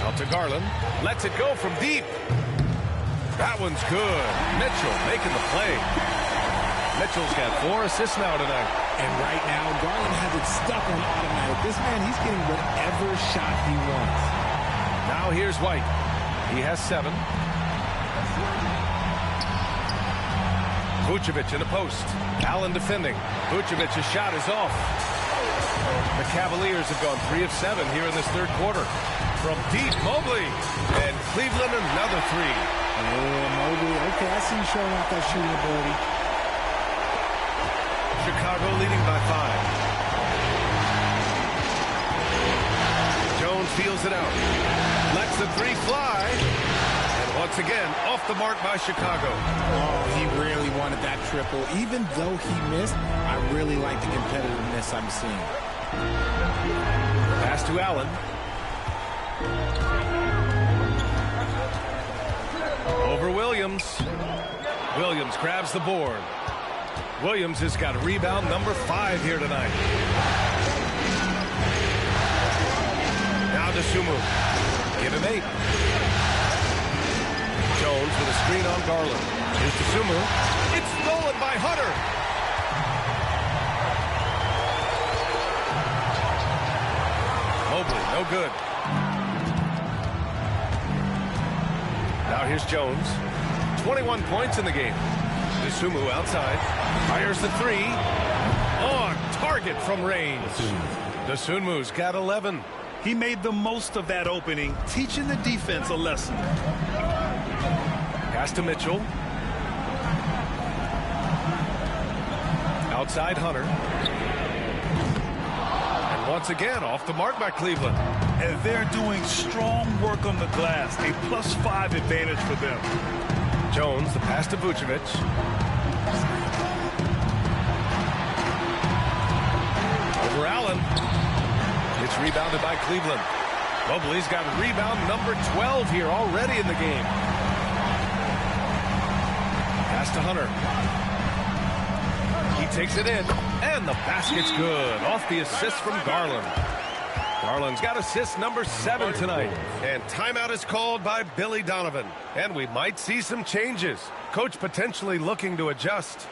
Out to Garland. Lets it go from deep. That one's good. Mitchell making the play. Mitchell's got 4 assists now tonight. And right now, Garland has it stuck on automatic. This man, he's getting whatever shot he wants. Now here's White. He has 7. Vucevic in the post. Allen defending. Vucevic's shot is off. The Cavaliers have gone 3 of 7 here in this third quarter. From deep, Mobley. And Cleveland another 3. Oh, Mobley. Okay, I see you showing off that shooting ability. Chicago leading by 5. Jones feels it out. Lets the 3 fly. And once again, off the mark by Chicago. Oh, he really wanted that triple. Even though he missed, I really like the competitiveness I'm seeing. Pass to Allen. Over Williams. Williams grabs the board. Williams has got rebound number 5 here tonight. Now Dosunmu. Give him 8. Jones with a screen on Garland. Here's Dosunmu. It's stolen by Hunter. Mobley, no good. Now here's Jones. 21 points in the game. Dosunmu outside. Fires the 3. On target from range. Dosunmu's got 11. He made the most of that opening, teaching the defense a lesson. Pass to Mitchell. Outside Hunter. And once again, off the mark by Cleveland. And they're doing strong work on the glass, a +5 advantage for them. Jones, the pass to Vucevic. Over Allen. It's rebounded by Cleveland. Mobley's got rebound number 12 here already in the game. Pass to Hunter. He takes it in, and the basket's good. Off the assist from Garland. Garland's got assist number 7 tonight. And timeout is called by Billy Donovan. And we might see some changes. Coach potentially looking to adjust.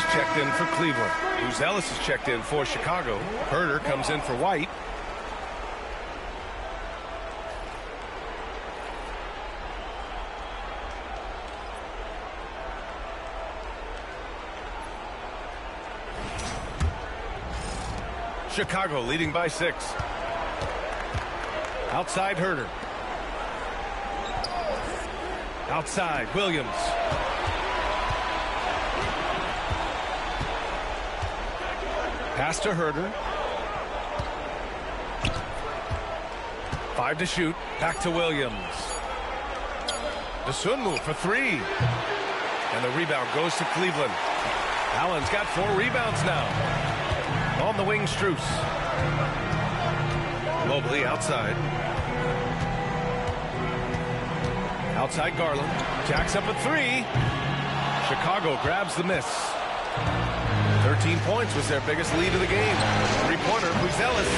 he's checked in for Cleveland. Buzelis is checked in for Chicago. Herder comes in for White. Chicago leading by 6. Outside Herder. Outside Williams. Pass to Herder. 5 to shoot. Back to Williams. Dosunmu for 3. And the rebound goes to Cleveland. Allen's got 4 rebounds now. On the wing, Strus. Mobley outside. Outside Garland. Jacks up a 3. Chicago grabs the miss. 13 points was their biggest lead of the game. 3-pointer, Buzelis.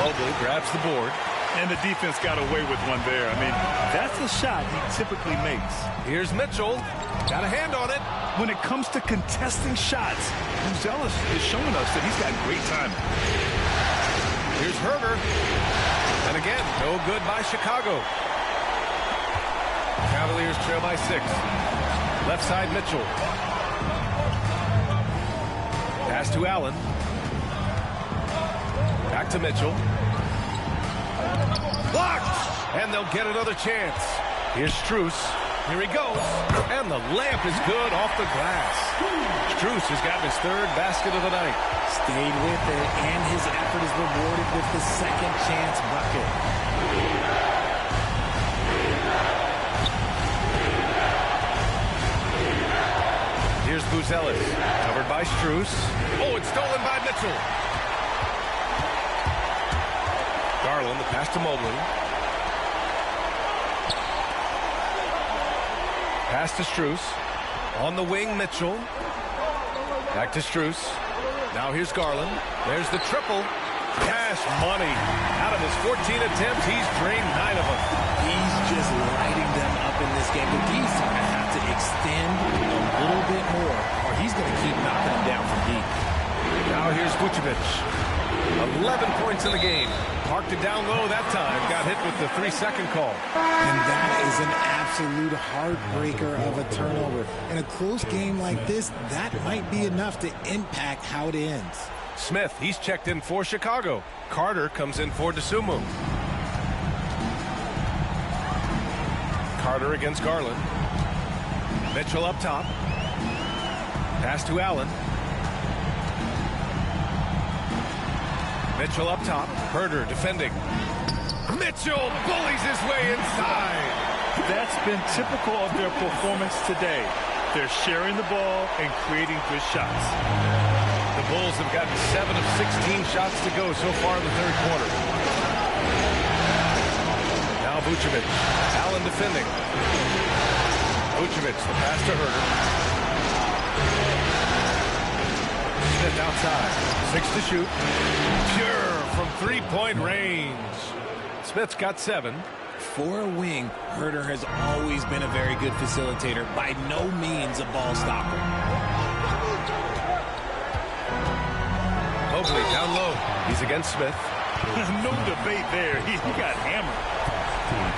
Mobley grabs the board. And the defense got away with one there. I mean, that's a shot he typically makes. Here's Mitchell. Got a hand on it. When it comes to contesting shots, Buzelis is showing us that he's got great timing. Here's Herder. And again, no good by Chicago. Cavaliers trail by 6. Left side, Mitchell. Pass to Allen. Back to Mitchell. Blocked! And they'll get another chance. Here's Strus. Here he goes. And the layup is good off the glass. Strus has gotten his 3rd basket of the night. Stayed with it, and his effort is rewarded with the second chance bucket. Here's Buzelis. Covered by Strus. Oh, it's stolen by Mitchell. Garland, the pass to Mobley. Pass to Strus. On the wing, Mitchell. Back to Strus. Now here's Garland. There's the triple. Cash money. Out of his 14 attempts, he's drained 9 of them. He's just lighting them up in this game. But he's going to have to extend a little bit more, or he's going to keep knocking them down from deep. Now here's Vucevic. 11 points in the game. Parked it down low that time. Got hit with the 3-second call. And that is an absolute heartbreaker of a turnover. In a close game like this, that might be enough to impact how it ends. Smith, he's checked in for Chicago. Carter comes in for Dosunmu. Carter against Garland. Mitchell up top. Pass to Allen. Mitchell up top. Herder defending. Mitchell bullies his way inside. That's been typical of their performance today. They're sharing the ball and creating good shots. The Bulls have gotten 7 of 16 shots to go so far in the 3rd quarter. Now Vucevic. Allen defending. Vucevic, the pass to Herder. Smith outside. 6 to shoot. Pure from 3-point range. Smith's got 7. For a wing, Herder has always been a very good facilitator. By no means a ball stopper. Mobley down low. He's against Smith. No debate there. He got hammered.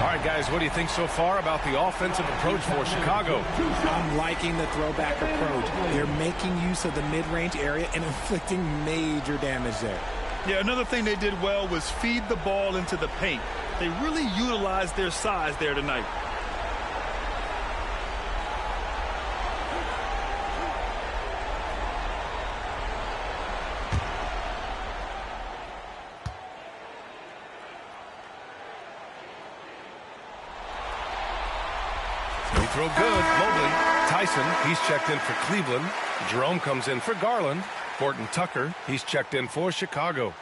All right, guys, what do you think so far about the offensive approach for Chicago? I'm liking the throwback approach. They're making use of the mid-range area and inflicting major damage there. Yeah, another thing they did well was feed the ball into the paint. They really utilized their size there tonight. Free throw good. Mobley. Tyson, he's checked in for Cleveland. Jerome comes in for Garland. Horton Tucker, he's checked in for Chicago.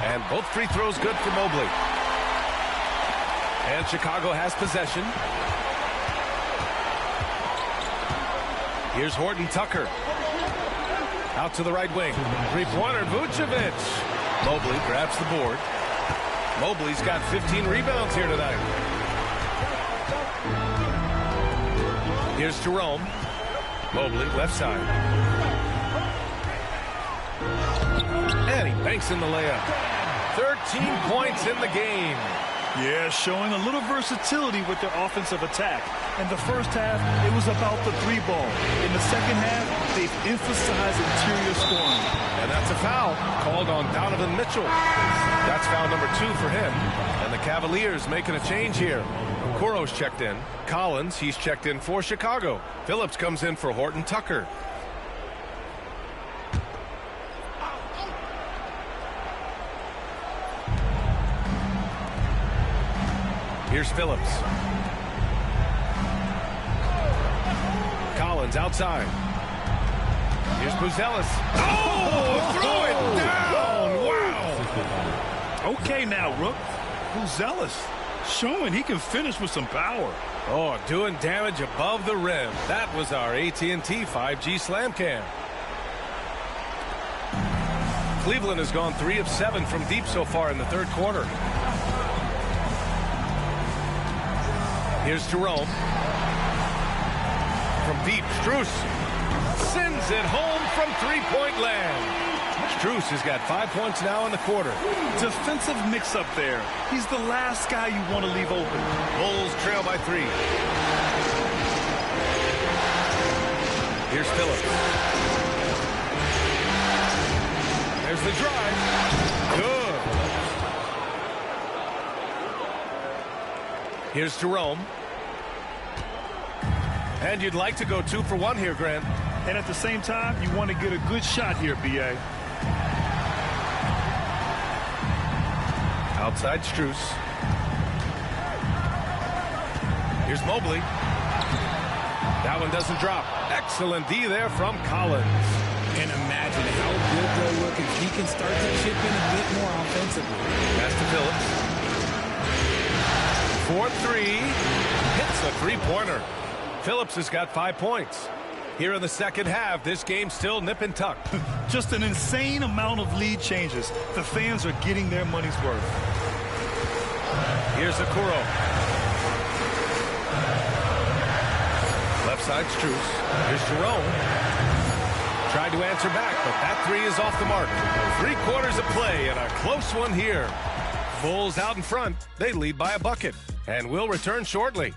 And both free throws good for Mobley. And Chicago has possession. Here's Horton Tucker. Out to the right wing. 3-pointer, Vucevic. Mobley grabs the board. Mobley's got 15 rebounds here tonight. Here's Jerome. Mobley, left side. And he banks in the layup. 13 points in the game. Yeah, showing a little versatility with their offensive attack. In the first half, it was about the three ball. In the second half, they've emphasized interior scoring. And that's a foul called on Donovan Mitchell. That's foul number 2 for him. And the Cavaliers making a change here. Kuro's checked in. Collins, he's checked in for Chicago. Phillips comes in for Horton Tucker. Here's Phillips. Collins outside. Here's Buzelis. Oh, throw it down. Wow. Okay now, Rook. Buzelis showing he can finish with some power. Oh, doing damage above the rim. That was our AT&T 5G Slam Cam. Cleveland has gone 3 of 7 from deep so far in the third quarter. Here's Jerome. From deep, Strus sends it home from three-point land. Strus has got 5 points now in the quarter. Defensive mix-up there. He's the last guy you want to leave open. Bulls trail by 3. Here's Phillips. There's the drive. Good. Here's Jerome. And you'd like to go 2 for 1 here, Grant. And at the same time, you want to get a good shot here, B.A. Outside Strus. Here's Mobley. That one doesn't drop. Excellent D there from Collins. And imagine how good they'll look if he can start to chip in a bit more offensively. Pass to Phillips. 4-3. Hits a three-pointer. Phillips has got 5 points. Here in the second half, this game's still nip and tuck. Just an insane amount of lead changes. The fans are getting their money's worth. Here's Okoro. Left side, Strus. Here's Jerome. Tried to answer back, but that 3 is off the mark. 3 quarters of play and a close one here. Bulls out in front. They lead by a bucket. And will return shortly.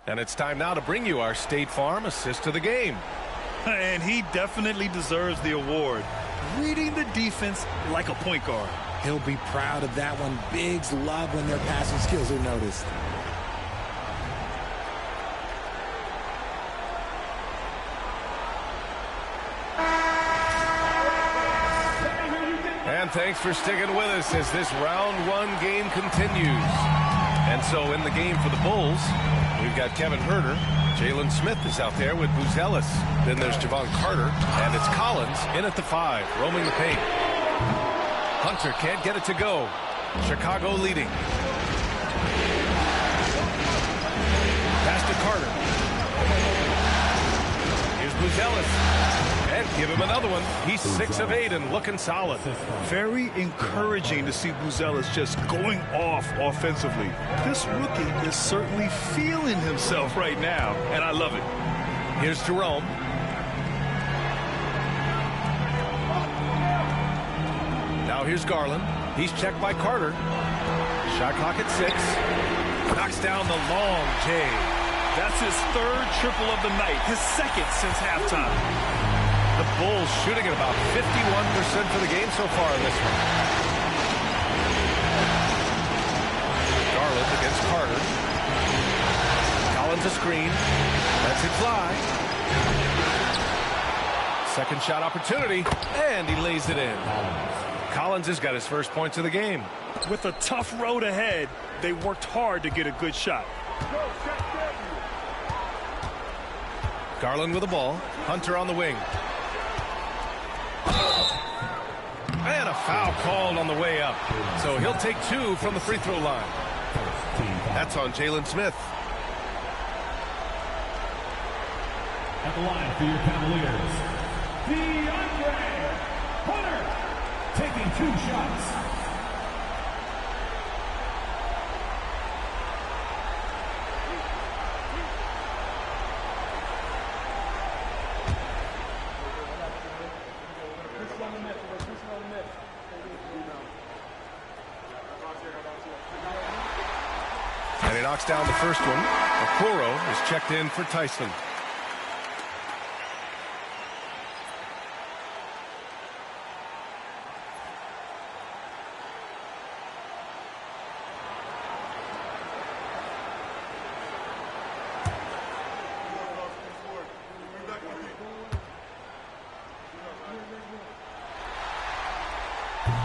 And it's time now to bring you our State Farm assist to the game. And he definitely deserves the award. Reading the defense like a point guard. He'll be proud of that one. Bigs love when their passing skills are noticed. And thanks for sticking with us as this round 1 game continues. And so in the game for the Bulls, we've got Kevin Huerter. Jalen Smith is out there with Buzelis. Then there's Javon Carter. And it's Collins in at the 5, roaming the paint. Hunter can't get it to go. Chicago leading. Pass to Carter. Here's Buzelis. And give him another one. He's 6 of 8 and looking solid. Very encouraging to see Buzelis just going off offensively. This rookie is certainly feeling himself right now, and I love it. Here's Jerome. Now here's Garland. He's checked by Carter. Shot clock at 6. Knocks down the long J. That's his 3rd triple of the night, his 2nd since halftime. The Bulls shooting at about 51% for the game so far in this one. Garland against Carter. Collins a screen. Lets it fly. Second shot opportunity. And he lays it in. Collins has got his first points of the game. With a tough road ahead, they worked hard to get a good shot. Garland with the ball. Hunter on the wing. And a foul called on the way up. So he'll take 2 from the free throw line. That's on Jalen Smith. At the line for your Cavaliers, Hunter, taking 2 shots. And he knocks down the first one. Okoro is checked in for Tyson.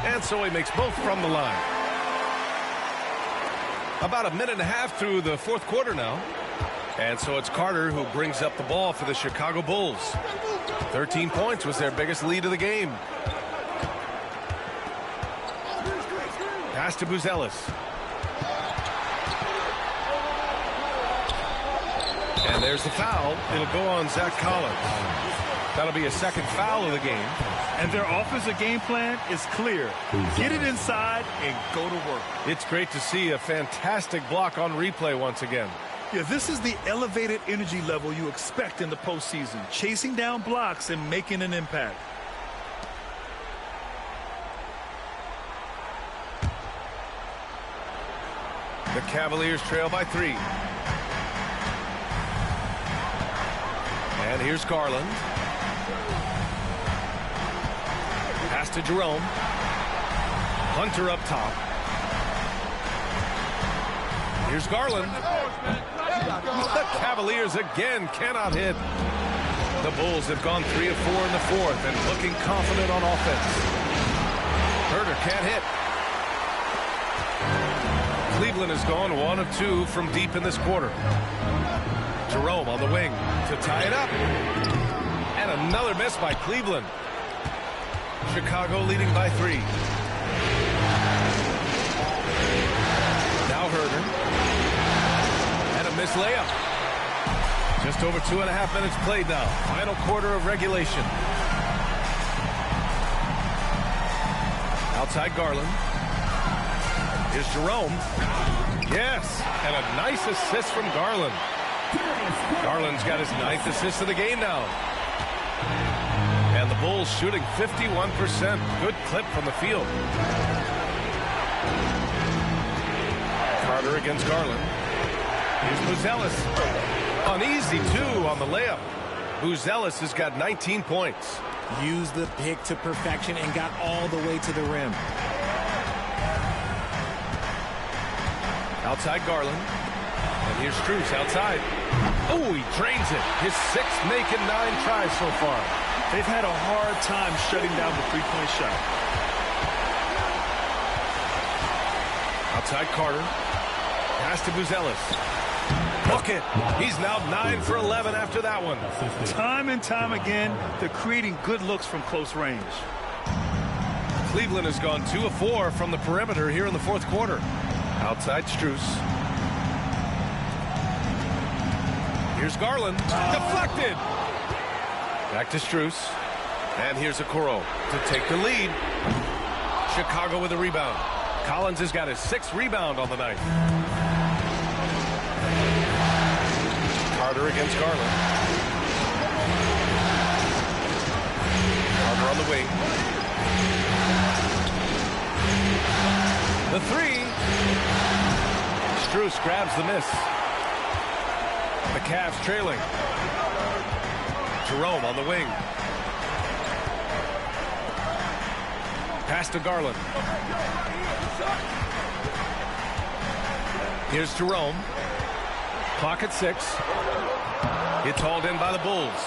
And so he makes both from the line. About a minute and a half through the fourth quarter now. And so it's Carter who brings up the ball for the Chicago Bulls. 13 points was their biggest lead of the game. Pass to Buzelis. And there's the foul. It'll go on Zach Collins. That'll be a second foul of the game. And their offensive game plan is clear. Get it inside and go to work. It's great to see a fantastic block on replay once again. Yeah, this is the elevated energy level you expect in the postseason. Chasing down blocks and making an impact. The Cavaliers trail by 3. And here's Garland. Pass to Jerome. Hunter up top. Here's Garland. The Cavaliers again cannot hit. The Bulls have gone 3 of 4 in the fourth and looking confident on offense. Herter can't hit. Cleveland has gone 1 of 2 from deep in this quarter. Jerome on the wing to tie it up. And another miss by Cleveland. Chicago leading by 3. Now Herter. And a missed layup. Just over 2.5 minutes played now. Final quarter of regulation. Outside Garland. Here's Jerome. Yes, and a nice assist from Garland. Garland's got his 9th assist of the game now. And the Bulls shooting 51%. Good clip from the field. Carter against Garland. Here's Buzelis. An easy 2 on the layup. Buzelis has got 19 points. Used the pick to perfection and got all the way to the rim. Outside Garland. And here's Strus outside. Oh, he drains it. His 6th make in 9 tries so far. They've had a hard time shutting down the three-point shot. Outside Carter. Pass to Buzelis. Bucket. He's now 9 for 11 after that one. Time and time again, they're creating good looks from close range. Cleveland has gone 2 of 4 from the perimeter here in the fourth quarter. Outside Strus. Here's Garland. Deflected. Back to Strus. And here's Okoro to take the lead. Chicago with a rebound. Collins has got his 6th rebound on the night. Carter against Garland. Carter on the wing. The 3. Strus grabs the miss. The Cavs trailing. Jerome on the wing. Pass to Garland. Here's Jerome. Clock at 6. It's hauled in by the Bulls.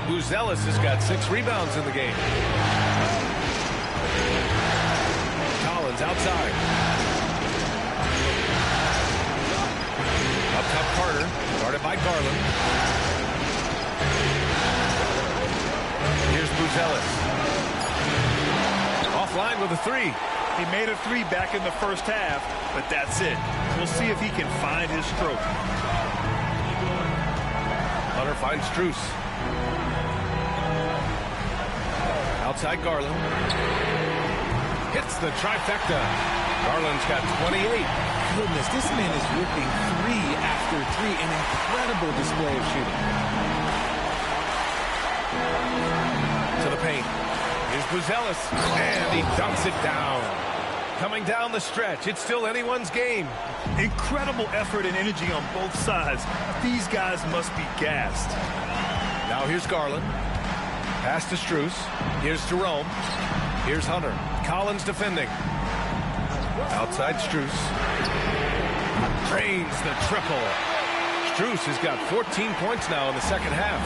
Buzelis has got 6 rebounds in the game. Collins outside. Up top Carter. Guarded by Garland. Here's Buzelis. offline with a three. He made a three back in the first half, but that's it. We'll see if he can find his stroke. Hunter finds Strus. Outside Garland. Hits the trifecta. Garland's got 28. Goodness, this man is ripping three after three. An incredible display of shooting. To the paint. Here's Buzelis, and he dunks it down. Coming down the stretch, it's still anyone's game. Incredible effort and energy on both sides. These guys must be gassed. Now here's Garland. Pass to Strus. Here's Jerome. Here's Hunter. Collins defending. Outside Strus. Drains the triple. Strus has got 14 points now in the second half.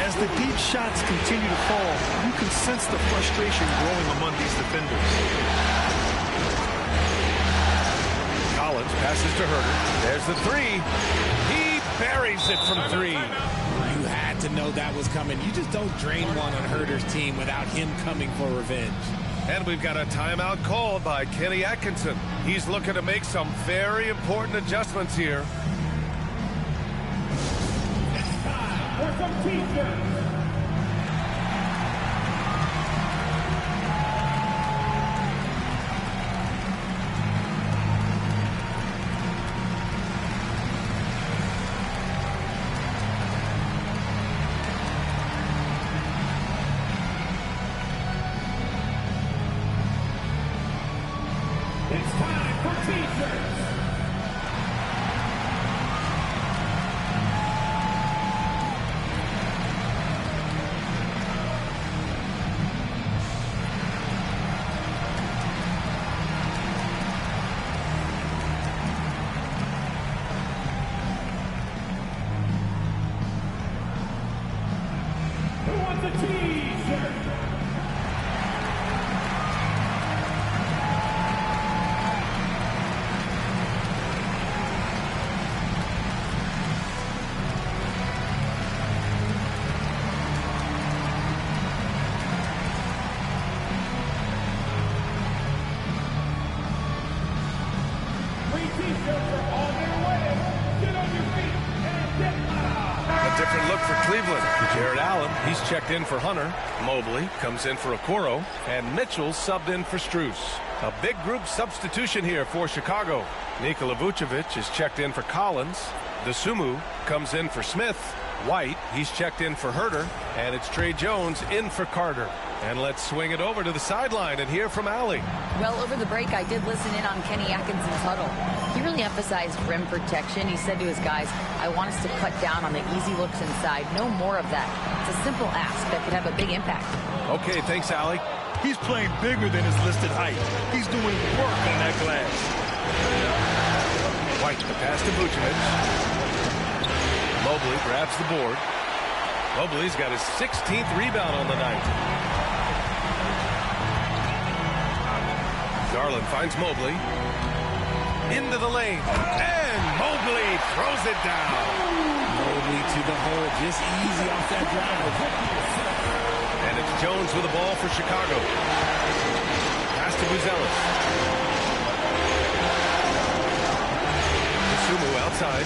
As the deep shots continue to fall, you can sense the frustration growing among these defenders. Collins passes to Herter. There's the three. He buries it from three. You had to know that was coming. You just don't drain one on Herter's team without him coming for revenge. And we've got a timeout called by Kenny Atkinson. He's looking to make some very important adjustments here. It's time for some T-shirts. It's time for T-shirts. Who wants a T-shirt? A different look for Cleveland. Jared Allen, he's checked in for Hunter. Mobley comes in for Okoro. And Mitchell subbed in for Strus. A big group substitution here for Chicago. Nikola Vucevic is checked in for Collins. Dosunmu comes in for Smith. White, he's checked in for Herter. And it's Trey Jones in for Carter. And let's swing it over to the sideline and hear from Allie. Well, over the break, I did listen in on Kenny Atkinson's huddle. He really emphasized rim protection. He said to his guys, I want us to cut down on the easy looks inside. No more of that. It's a simple ask that could have a big impact. Okay, thanks, Allie. He's playing bigger than his listed height. He's doing work on that glass. White, the pass to Vucevic. Mobley grabs the board. Mobley's got his 16th rebound on the night. Garland finds Mobley. Into the lane. And Mobley throws it down. Mobley to the hole, just easy off that drive. And it's Jones with the ball for Chicago. Pass to Buzelis. Dosunmu outside.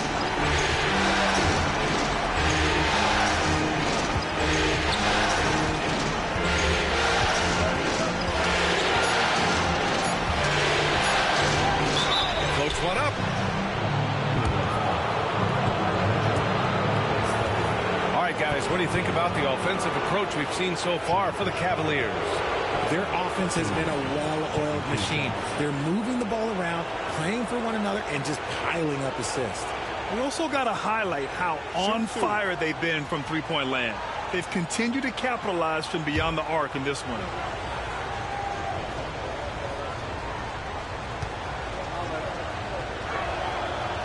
One up. All right, guys, what do you think about the offensive approach we've seen so far for the Cavaliers? Their offense has been a well-oiled machine. They're moving the ball around, playing for one another, and just piling up assists. We also got to highlight how on fire they've been from three-point land. They've continued to capitalize from beyond the arc in this one.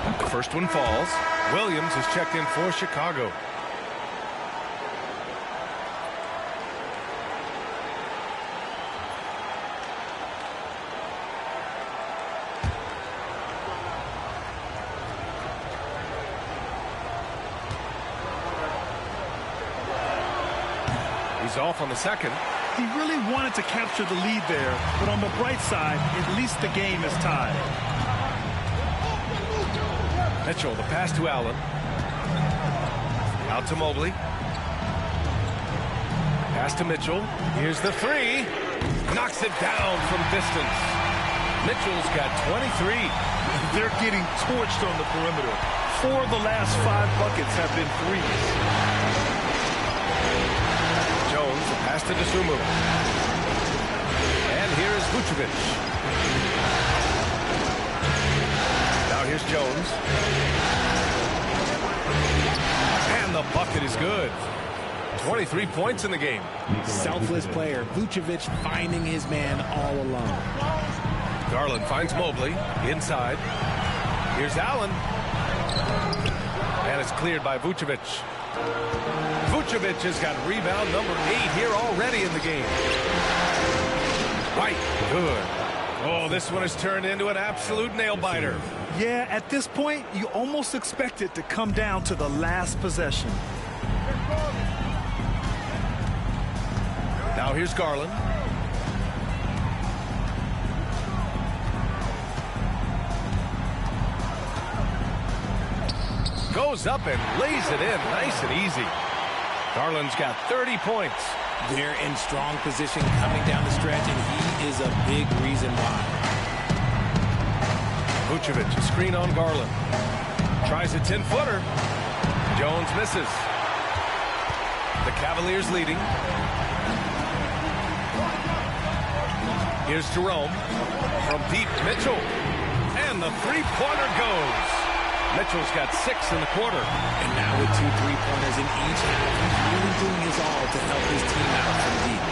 The first one falls. Williams is checked in for Chicago. He's off on the second. He really wanted to capture the lead there, but on the bright side, at least the game is tied. Mitchell, the pass to Allen. Out to Mobley. Pass to Mitchell. Here's the three. Knocks it down from distance. Mitchell's got 23. They're getting torched on the perimeter. 4 of the last 5 buckets have been threes. Jones, the pass to Dosunmu. And here is Vucevic. Now here's Jones. And the bucket is good. 23 points in the game. Selfless player. Vucevic finding his man all alone. Garland finds Mobley inside. Here's Allen. And it's cleared by Vucevic. Vucevic has got rebound number 8 here already in the game. White, good. Oh, this one has turned into an absolute nail-biter. Yeah, at this point, you almost expect it to come down to the last possession. Now here's Garland. Goes up and lays it in nice and easy. Garland's got 30 points. They're in strong position coming down the stretch, and he is a big reason why. Vucevic, a screen on Garland. Tries a 10-footer. Jones misses. The Cavaliers leading. Here's Jerome. From deep, Mitchell. And the three-pointer goes. Mitchell's got 6 in the quarter. And now with 2 3-pointers in each half, he's really doing his all to help his team out from deep.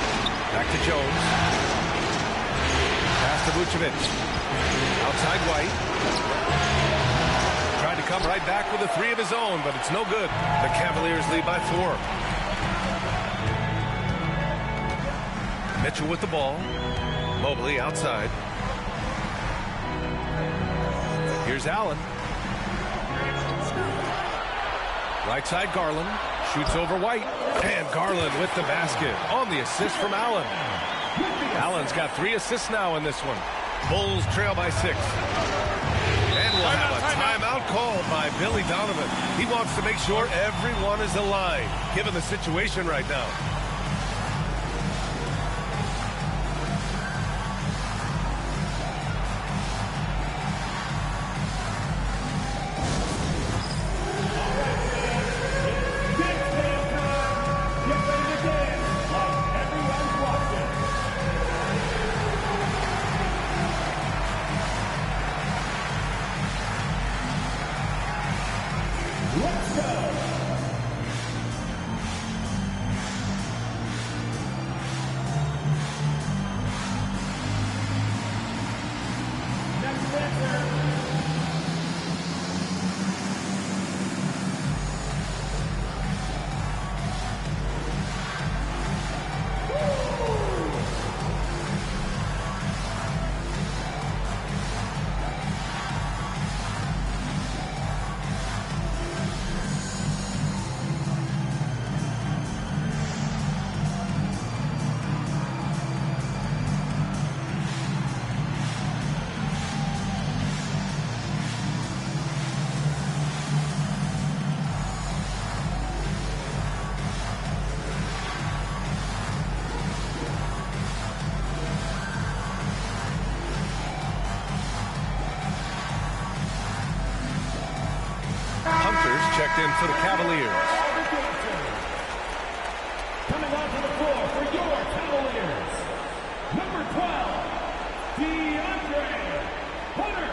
Back to Jones. Pass to Vucevic. Outside White. Tried to come right back with a 3 of his own, but it's no good. The Cavaliers lead by 4. Mitchell with the ball. Mobley outside. Here's Allen. Right side Garland. Shoots over White. And Garland with the basket on the assist from Allen. Allen's got 3 assists now in this one. Bulls trail by 6. And we'll have a timeout called by Billy Donovan. He wants to make sure everyone is aligned, given the situation right now. Checked in for the Cavaliers. Coming onto the floor for your Cavaliers, number 12, DeAndre Hunter.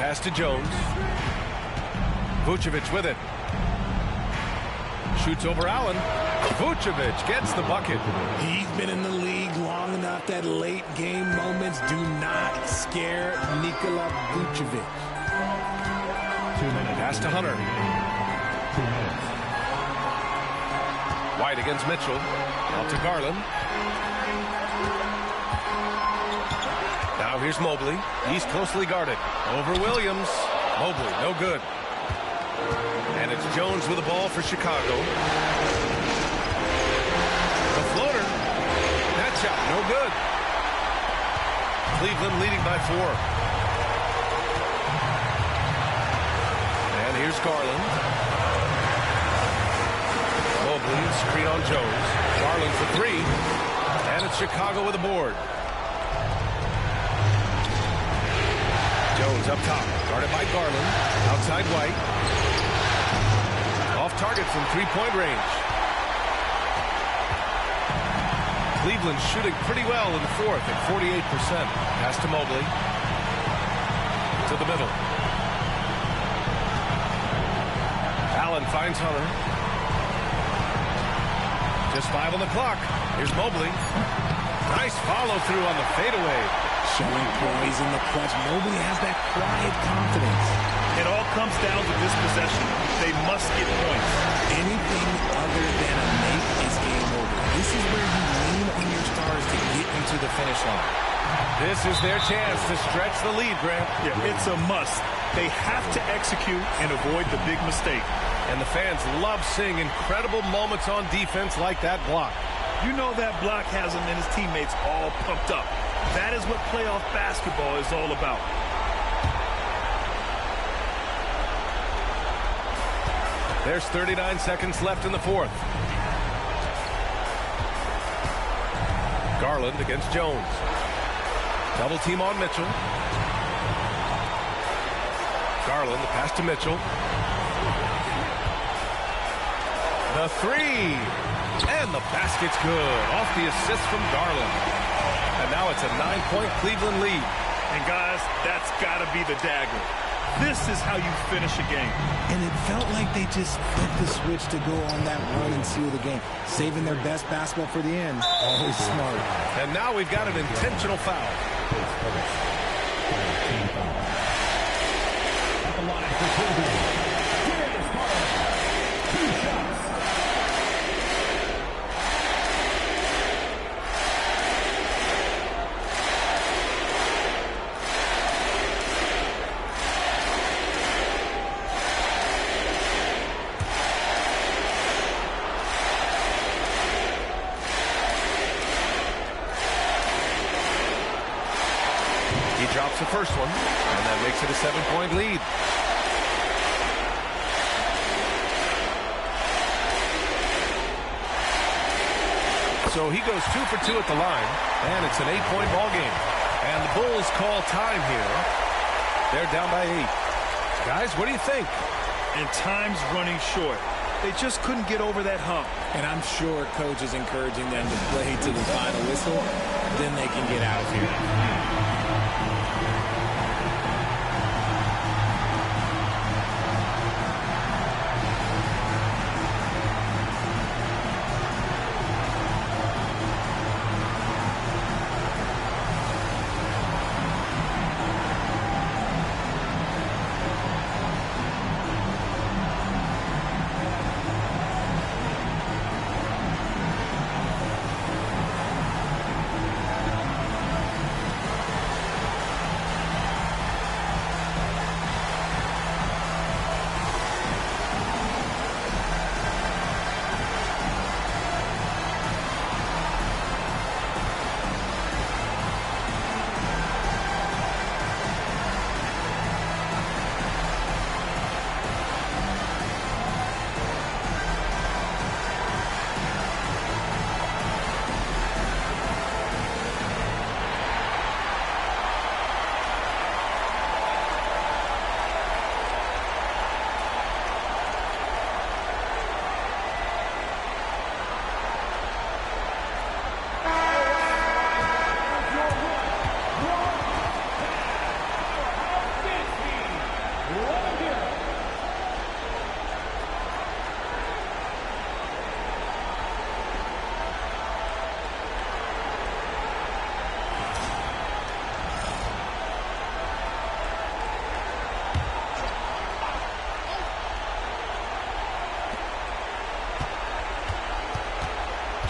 Pass to Jones. Vucevic with it. Shoots over Allen. Vucevic gets the bucket. He's been in the league long enough that late game moments do not scare Nikola Vucevic. 2 minutes. Pass to Hunter. 2 minutes. White against Mitchell. Out to Garland. Now here's Mobley. He's closely guarded. Over Williams. Mobley, no good. And it's Jones with the ball for Chicago. The floater. That shot, no good. Cleveland leading by 4. And here's Garland. Mobley, screen on Jones. Garland for 3. And it's Chicago with the board. Jones up top, guarded by Garland. Outside White. Off target from 3-point range. Cleveland shooting pretty well in the 4th at 48%. Pass to Mobley. To the middle. Allen finds Hunter. Just 5 on the clock. Here's Mobley. Nice follow through on the fadeaway. Showing poise in the clutch. Mobley has that quiet confidence. It all comes down to this possession. They must get points. Anything other than a make is game over. This is where you lean on your stars to get you to the finish line. This is their chance to stretch the lead, Grant. Yeah, it's a must. They have to execute and avoid the big mistake. And the fans love seeing incredible moments on defense like that block. You know that block has him and his teammates all pumped up. That is what playoff basketball is all about. There's 39 seconds left in the 4th. Garland against Jones. Double team on Mitchell. Garland, the pass to Mitchell. The 3. And the basket's good. Off the assist from Garland. And now it's a 9-point Cleveland lead. And guys, that's got to be the dagger. This is how you finish a game. And it felt like they just flipped the switch to go on that run and seal the game. Saving their best basketball for the end. Always smart. And now we've got an intentional foul. At the line for Cleveland. Here's Garland. 2 shots. Drops the first one, and that makes it a 7-point lead. So he goes 2 for 2 at the line, and it's an 8-point ball game. And the Bulls call time here. They're down by 8. Guys, what do you think? And time's running short. They just couldn't get over that hump. And I'm sure coach is encouraging them to play to the final whistle. Then they can get out of here.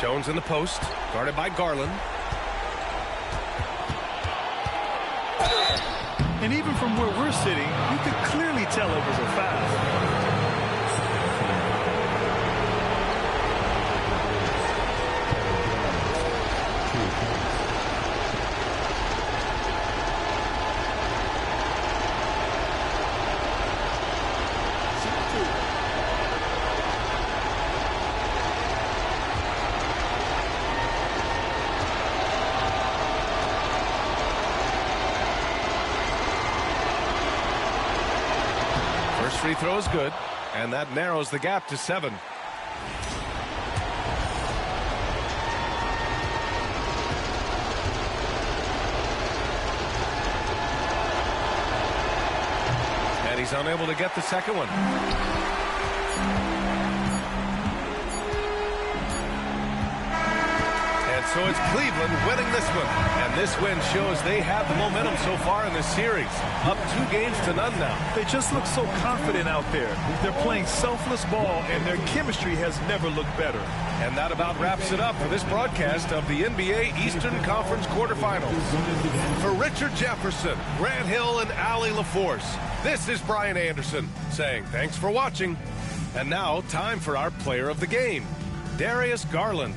Jones in the post, guarded by Garland. And even from where we're sitting, you could clearly tell it was a foul. Free throw is good, and that narrows the gap to 7. And he's unable to get the second one. So it's Cleveland winning this one. And this win shows they have the momentum so far in this series. Up 2 games to none now. They just look so confident out there. They're playing selfless ball, and their chemistry has never looked better. And that about wraps it up for this broadcast of the NBA Eastern Conference quarterfinals. For Richard Jefferson, Grant Hill, and Allie LaForce, this is Brian Anderson saying thanks for watching. And now, time for our player of the game, Darius Garland.